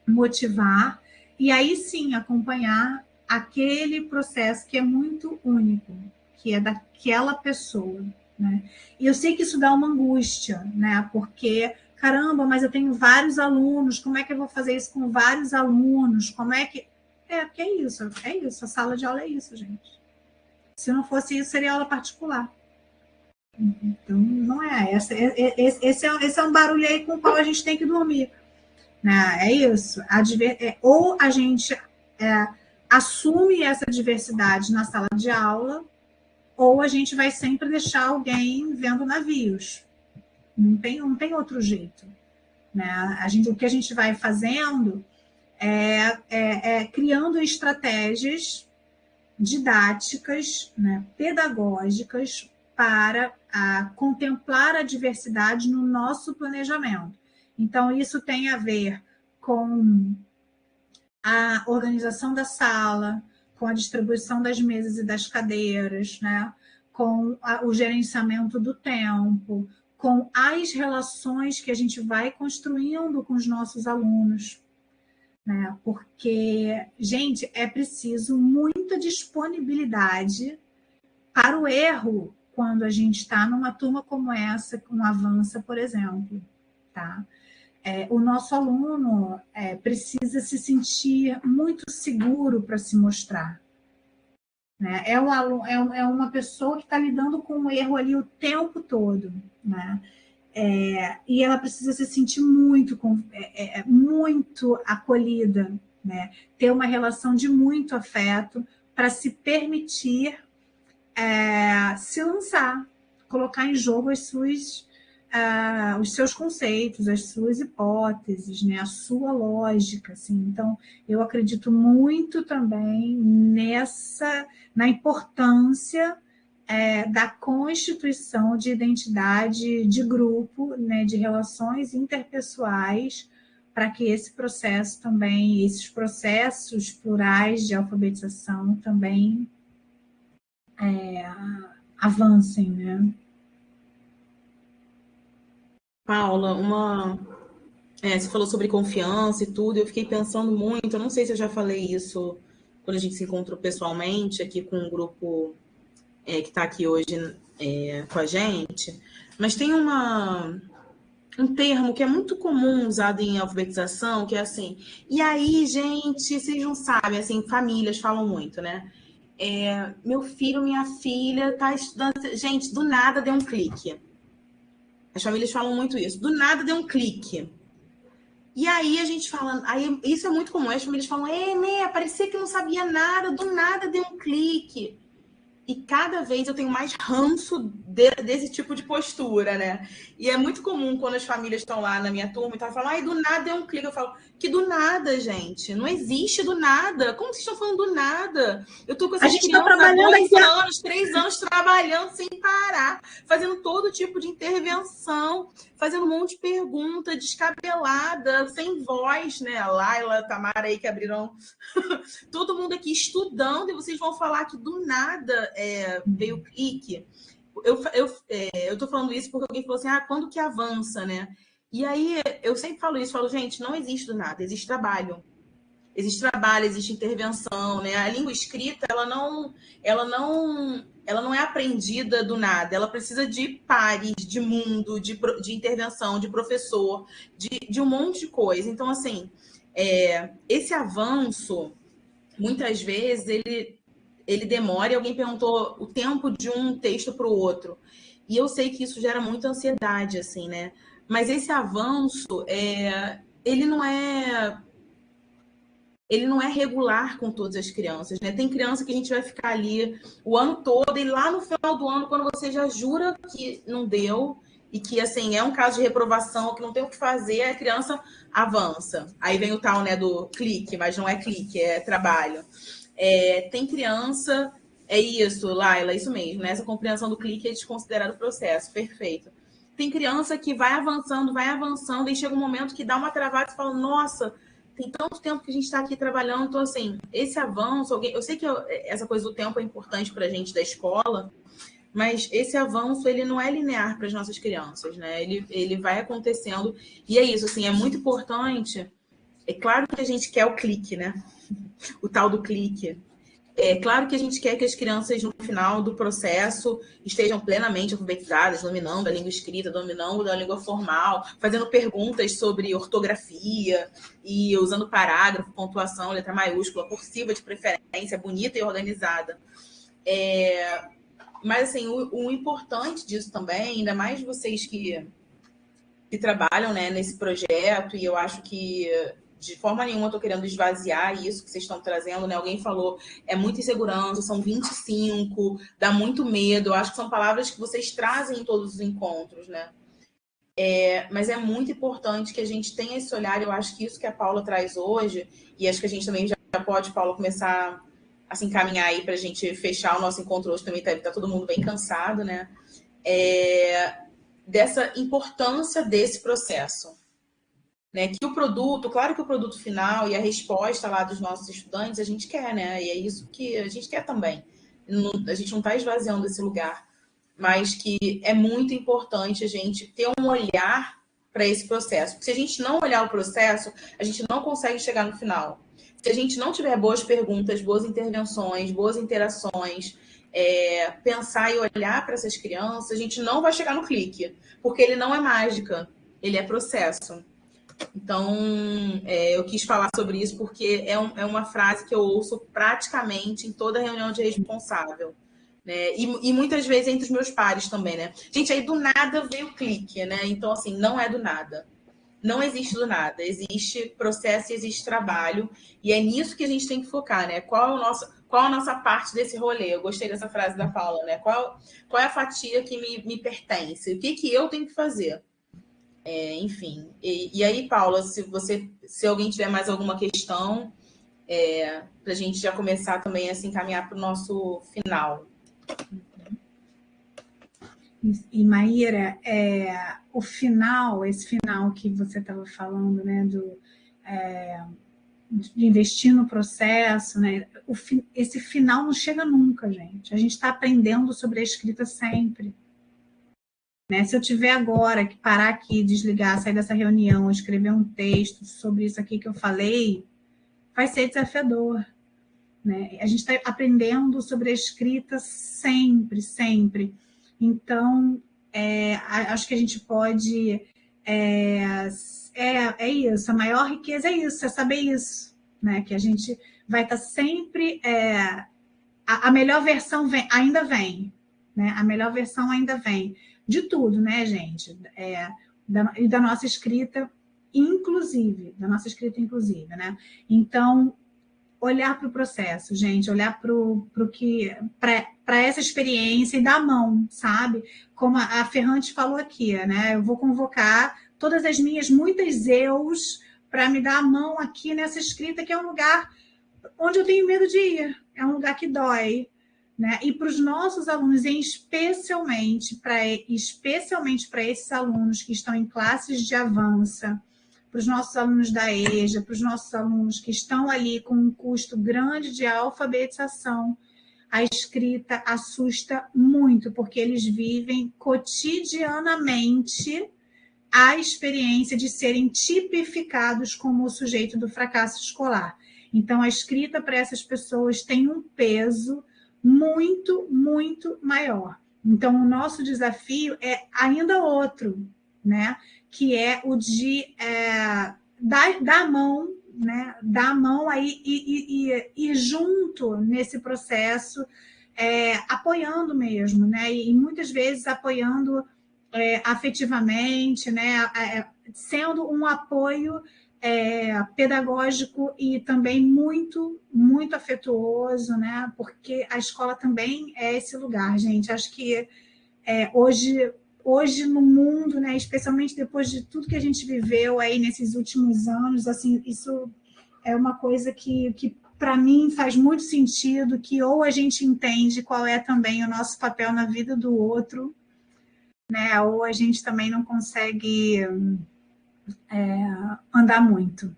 motivar, e aí sim acompanhar aquele processo que é muito único, que é daquela pessoa, né? E eu sei que isso dá uma angústia, né? Porque, caramba, mas eu tenho vários alunos, como é que eu vou fazer isso com vários alunos? Como é que... porque é isso, a sala de aula é isso, gente. Se não fosse isso, seria aula particular. Então, não é. Esse é um barulho aí com o qual a gente tem que dormir. Né? É isso. Ou a gente assume essa diversidade na sala de aula, ou a gente vai sempre deixar alguém vendo navios. Não tem outro jeito. Né? O que a gente vai fazendo é criando estratégias didáticas, né, pedagógicas, para contemplar a diversidade no nosso planejamento. Então, isso tem a ver com a organização da sala, com a distribuição das mesas e das cadeiras, né, com o gerenciamento do tempo, com as relações que a gente vai construindo com os nossos alunos. Né? Porque, gente, é preciso muita disponibilidade para o erro quando a gente está numa turma como essa, com Avança, por exemplo. Tá? O nosso aluno precisa se sentir muito seguro para se mostrar. Né? É uma pessoa que está lidando com o erro ali o tempo todo. Né? E ela precisa se sentir muito acolhida, né? Ter uma relação de muito afeto para se permitir se lançar, colocar em jogo os seus conceitos, as suas hipóteses, né? A sua lógica. Assim. Então, eu acredito muito também na importância da constituição de identidade de grupo, né, de relações interpessoais, para que esse processo também, esses processos plurais de alfabetização também avancem, né? Paula, você falou sobre confiança e tudo, eu fiquei pensando muito, eu não sei se eu já falei isso quando a gente se encontrou pessoalmente aqui com um grupo que está aqui hoje com a gente, mas tem um termo que é muito comum usado em alfabetização, que é assim, e aí, gente, vocês não sabem, assim, famílias falam muito, né? Meu filho, minha filha está estudando... Gente, do nada deu um clique. As famílias falam muito isso. Do nada deu um clique. E aí a gente fala... Aí, isso é muito comum. As famílias falam, né, parecia que não sabia nada, do nada deu um clique. E cada vez eu tenho mais ranço desse tipo de postura, né? E é muito comum quando as famílias estão lá na minha turma e estão falando, do nada deu um clique. Eu falo, que do nada, gente. Não existe do nada. Como vocês estão falando do nada? Eu tô com essas crianças há 2 anos, 3 anos trabalhando sem parar, fazendo todo tipo de intervenção, fazendo um monte de pergunta descabelada, sem voz, né? A Laila, a Tamara aí que abriram todo mundo aqui estudando, e vocês vão falar que do nada veio o clique. Eu tô falando isso porque alguém falou assim, quando que avança, né? E aí eu sempre falo isso, falo, gente, não existe do nada, existe trabalho. Existe trabalho, existe intervenção, né? A língua escrita, ela não é aprendida do nada, ela precisa de pares, de mundo, de intervenção, de professor, de um monte de coisa. Então, assim, esse avanço, muitas vezes, ele demora, e alguém perguntou o tempo de um texto para o outro. E eu sei que isso gera muita ansiedade, assim, né? Mas esse avanço, ele não é regular com todas as crianças, né? Tem criança que a gente vai ficar ali o ano todo, e lá no final do ano, quando você já jura que não deu, e que, assim, é um caso de reprovação, que não tem o que fazer, a criança avança. Aí vem o tal, né, do clique, mas não é clique, é trabalho. Tem criança, é isso, Laila, isso mesmo, né? Essa compreensão do clique é desconsiderado o processo, perfeito. Tem criança que vai avançando, e chega um momento que dá uma travada e fala, nossa, tem tanto tempo que a gente está aqui trabalhando, então, assim, esse avanço, eu sei que essa coisa do tempo é importante para a gente da escola, mas esse avanço, ele não é linear para as nossas crianças, né? Ele vai acontecendo, e é isso, assim, é muito importante. É claro que a gente quer o clique, né? O tal do clique. É claro que a gente quer que as crianças, no final do processo, estejam plenamente alfabetizadas, dominando a língua escrita, dominando a língua formal, fazendo perguntas sobre ortografia e usando parágrafo, pontuação, letra maiúscula, cursiva de preferência, bonita e organizada. Mas, assim, o importante disso também, ainda mais vocês que trabalham, né, nesse projeto, e eu acho que de forma nenhuma eu tô querendo esvaziar isso que vocês estão trazendo, né? Alguém falou, é muita insegurança, são 25, dá muito medo. Eu acho que são palavras que vocês trazem em todos os encontros, né? Mas é muito importante que a gente tenha esse olhar. Eu acho que isso que a Paula traz hoje, e acho que a gente também já pode, Paula, começar a se encaminhar aí para a gente fechar o nosso encontro hoje. Também tá todo mundo bem cansado, né? Dessa importância desse processo. Né? Que o produto, claro que o produto final e a resposta lá dos nossos estudantes a gente quer, né? E é isso que a gente quer também. A gente não está esvaziando esse lugar, mas que é muito importante a gente ter um olhar para esse processo. Porque se a gente não olhar o processo, a gente não consegue chegar no final. Se a gente não tiver boas perguntas, boas intervenções, boas interações, pensar e olhar para essas crianças, a gente não vai chegar no clique, porque ele não é mágica, ele é processo. Então, eu quis falar sobre isso porque é uma frase que eu ouço praticamente em toda reunião de responsável. Né? E muitas vezes entre os meus pares também, né? Gente, aí do nada veio o clique, né? Então, assim, não é do nada. Não existe do nada. Existe processo e existe trabalho. E é nisso que a gente tem que focar, né? Qual a nossa parte desse rolê? Eu gostei dessa frase da Paula, né? Qual é a fatia que me pertence? O que eu tenho que fazer? Enfim. E aí, Paula, se alguém tiver mais alguma questão, para a gente já começar também a se encaminhar para o nosso final. E Maíra, esse final que você estava falando, né, de investir no processo, né, esse final não chega nunca, gente. A gente está aprendendo sobre a escrita sempre. Né? Se eu tiver agora que parar aqui, desligar, sair dessa reunião, escrever um texto sobre isso aqui que eu falei, vai ser desafiador. Né? A gente está aprendendo sobre a escrita sempre, sempre. Então, acho que a gente pode... isso, a maior riqueza é isso, é saber isso. Né? Que a gente vai estar sempre... a melhor versão ainda vem. Né? A melhor versão ainda vem. De tudo, né, gente? Da nossa escrita, inclusive. Né? Então, olhar para o processo, gente, olhar para essa experiência e dar a mão, sabe? Como a Ferrante falou aqui, né? Eu vou convocar todas as minhas muitas eus para me dar a mão aqui nessa escrita, que é um lugar onde eu tenho medo de ir, é um lugar que dói. Né? E para os nossos alunos, e especialmente para esses alunos que estão em classes de avança, para os nossos alunos da EJA, para os nossos alunos que estão ali com um custo grande de alfabetização, a escrita assusta muito, porque eles vivem cotidianamente a experiência de serem tipificados como o sujeito do fracasso escolar. Então, a escrita para essas pessoas tem um peso muito, muito maior. Então, o nosso desafio é ainda outro, né? Que é o de dar a mão, né? Dar a mão aí e junto nesse processo, apoiando mesmo, né? E muitas vezes apoiando afetivamente, né? Sendo um apoio pedagógico e também muito, muito afetuoso, né? Porque a escola também é esse lugar, gente. Acho que hoje no mundo, né? Especialmente depois de tudo que a gente viveu aí nesses últimos anos, assim, isso é uma coisa que para mim faz muito sentido, que ou a gente entende qual é também o nosso papel na vida do outro, né? Ou a gente também não consegue andar muito.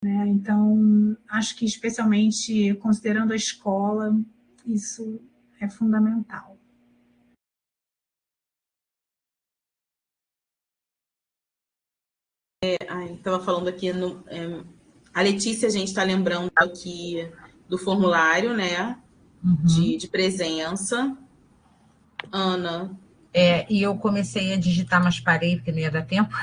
né? Então, acho que especialmente considerando a escola, isso é fundamental. Estava falando aqui, a Letícia, a gente está lembrando aqui do formulário, né? De presença. Ana. E eu comecei a digitar, mas parei, porque não ia dar tempo,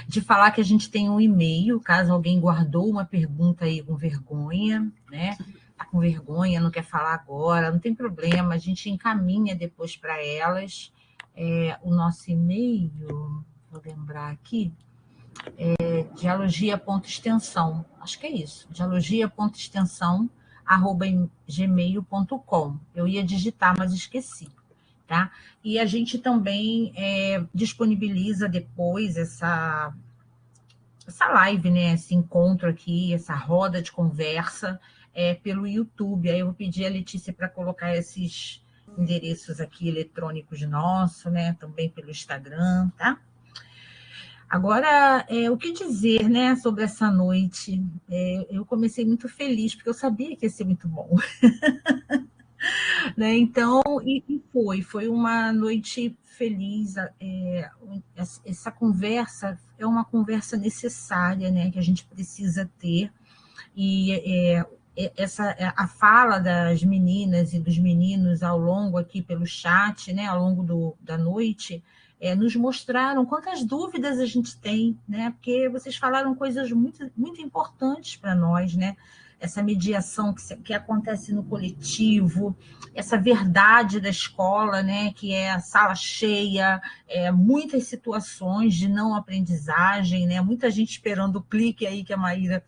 de falar que a gente tem um e-mail, caso alguém guardou uma pergunta aí com vergonha, né? Tá com vergonha, não quer falar agora, não tem problema, a gente encaminha depois para elas. O nosso e-mail, vou lembrar aqui, dialogia.extensão, acho que é isso, dialogia.extensão@gmail.com. Eu ia digitar, mas esqueci. Tá? E a gente também disponibiliza depois essa live, né? Esse encontro aqui, essa roda de conversa pelo YouTube. Aí eu vou pedir a Letícia para colocar esses endereços aqui eletrônicos nossos, né? Também pelo Instagram, tá? Agora, o que dizer, né, sobre essa noite? Eu comecei muito feliz, porque eu sabia que ia ser muito bom. Né? Então, foi uma noite feliz. Essa conversa é uma conversa necessária, né, que a gente precisa ter. E a fala das meninas e dos meninos ao longo aqui pelo chat, né, ao longo da noite, nos mostraram quantas dúvidas a gente tem, né, porque vocês falaram coisas muito, muito importantes para nós, né? Essa mediação que acontece no coletivo, essa verdade da escola, né, que é a sala cheia, muitas situações de não aprendizagem, né, muita gente esperando o clique aí que a Maíra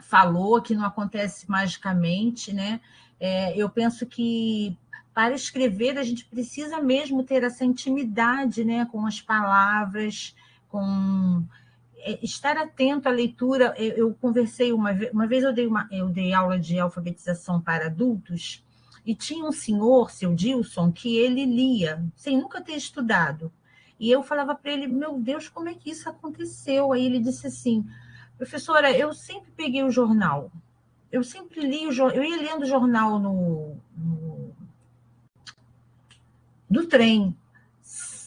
falou, que não acontece magicamente, né? Eu penso que para escrever a gente precisa mesmo ter essa intimidade, né, com as palavras, com estar atento à leitura. Eu conversei uma vez eu dei aula de alfabetização para adultos e tinha um senhor, seu Dilson, que ele lia sem nunca ter estudado. E eu falava para ele, meu Deus, como é que isso aconteceu? Aí ele disse assim, professora, eu sempre peguei o jornal. Eu sempre li o jornal. Eu ia lendo o jornal do trem.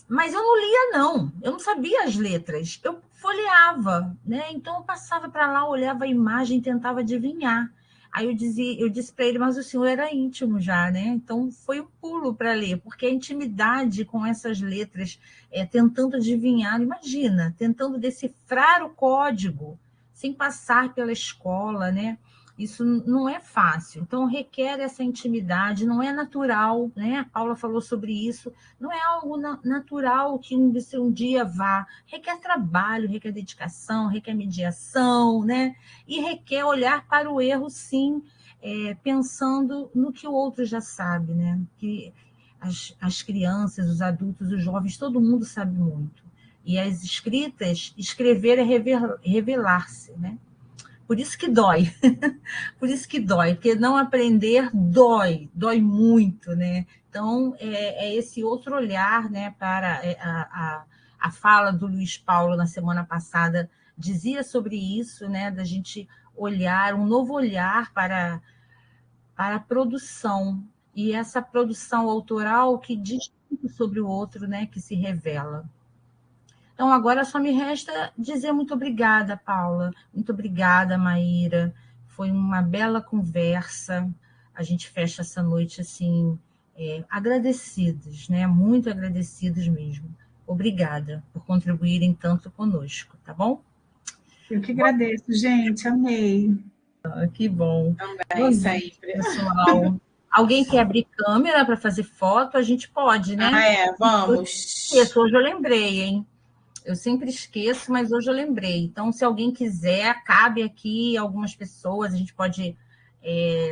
Mas eu não lia, não. Eu não sabia as letras. Eu folheava, né? Então eu passava para lá, olhava a imagem, tentava adivinhar. Aí eu disse para ele, mas o senhor era íntimo já, né? Então foi um pulo para ler, porque a intimidade com essas letras, tentando adivinhar, imagina, tentando decifrar o código, sem passar pela escola, né? Isso não é fácil. Então requer essa intimidade, não é natural, né? A Paula falou sobre isso. Não é algo natural que você um dia vá. Requer trabalho, requer dedicação, requer mediação, né? E requer olhar para o erro, sim, pensando no que o outro já sabe, né? Que as crianças, os adultos, os jovens, todo mundo sabe muito. E as escritas, escrever é revelar-se, né? Por isso que dói. Por isso que dói, porque não aprender dói muito, né? Então, esse outro olhar, né, para a fala do Luiz Paulo na semana passada, dizia sobre isso, né, da gente olhar, um novo olhar para a produção, e essa produção autoral que diz tudo sobre o outro, né, que se revela. Então, agora só me resta dizer muito obrigada, Paula, muito obrigada, Maíra, foi uma bela conversa, a gente fecha essa noite assim, agradecidos, né? Muito agradecidos mesmo. Obrigada por contribuírem tanto conosco, tá bom? Eu que agradeço, gente, amei. Que bom. Também, sempre. Pessoal, alguém quer abrir câmera para fazer foto? A gente pode, né? Vamos. Hoje eu lembrei, hein? Eu sempre esqueço, mas hoje eu lembrei. Então, se alguém quiser, cabe aqui algumas pessoas, a gente pode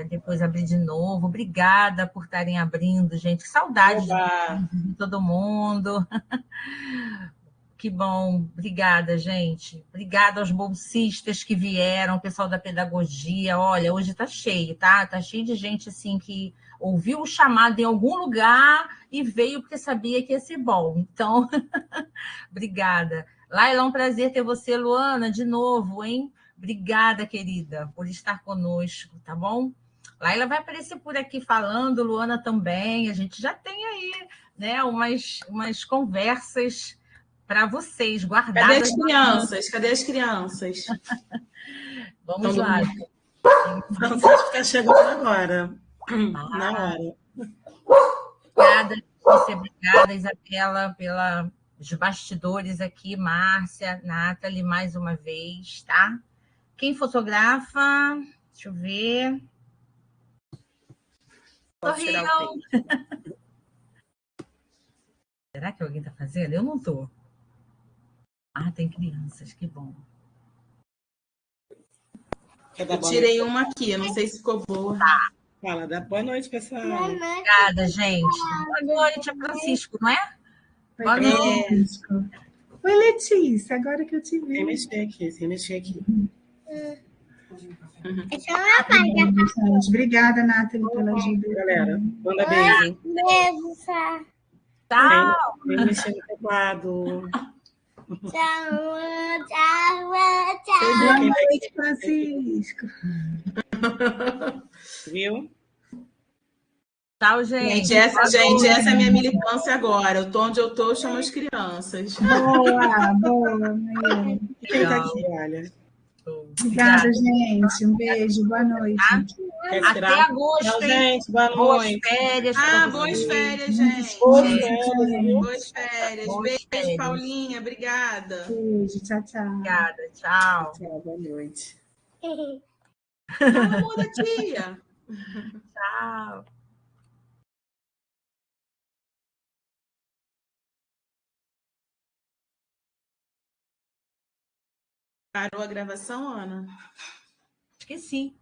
depois abrir de novo. Obrigada por estarem abrindo, gente. Saudade de todo mundo. Que bom. Obrigada, gente. Obrigada aos bolsistas que vieram, o pessoal da pedagogia. Olha, hoje está cheio, tá? Está cheio de gente assim que ouviu o chamado em algum lugar e veio porque sabia que ia ser bom. Então, obrigada. Laila, é um prazer ter você, Luana, de novo, hein? Obrigada, querida, por estar conosco, tá bom? Laila vai aparecer por aqui falando, Luana também. A gente já tem aí, né, umas conversas para vocês, guardadas. Cadê as crianças? Cadê as crianças? Vamos lá. Francisco está chegando agora, na hora. Obrigada, Isabela, pelos bastidores aqui, Márcia, Nathalie, mais uma vez, tá? Quem fotografa? Deixa eu ver. Sorriam. Será que alguém está fazendo? Eu não estou. Ah, tem crianças, que bom. Eu tirei uma aqui, eu não sei se ficou boa. Tá. Fala, dá boa noite, pessoal. Obrigada, gente. Boa noite, é Francisco, não é? Boa noite, Francisco. Oi, Letícia, agora que eu te vi. Sem mexer aqui. Obrigada, Nathalie, pela ajuda. Galera, manda beijo. Beijo, Tchau. Sem mexer no teclado. tchau. Boa noite, Francisco. Viu? Tchau, gente. Gente, essa é a minha militância agora. Eu tô onde eu tô, eu chamo as crianças. Boa. Quem tá aqui, olha. Obrigada, gente. Um beijo, boa noite. Até agosto. Tchau, gente. Boa Boas noite. férias. Boas férias, gente. Boas férias. Beijo, Paulinha. Obrigada. Beijo, tchau. Obrigada, tchau. Tchau, boa noite. Fala, amor da tia. Tchau. Parou a gravação, Ana? Esqueci.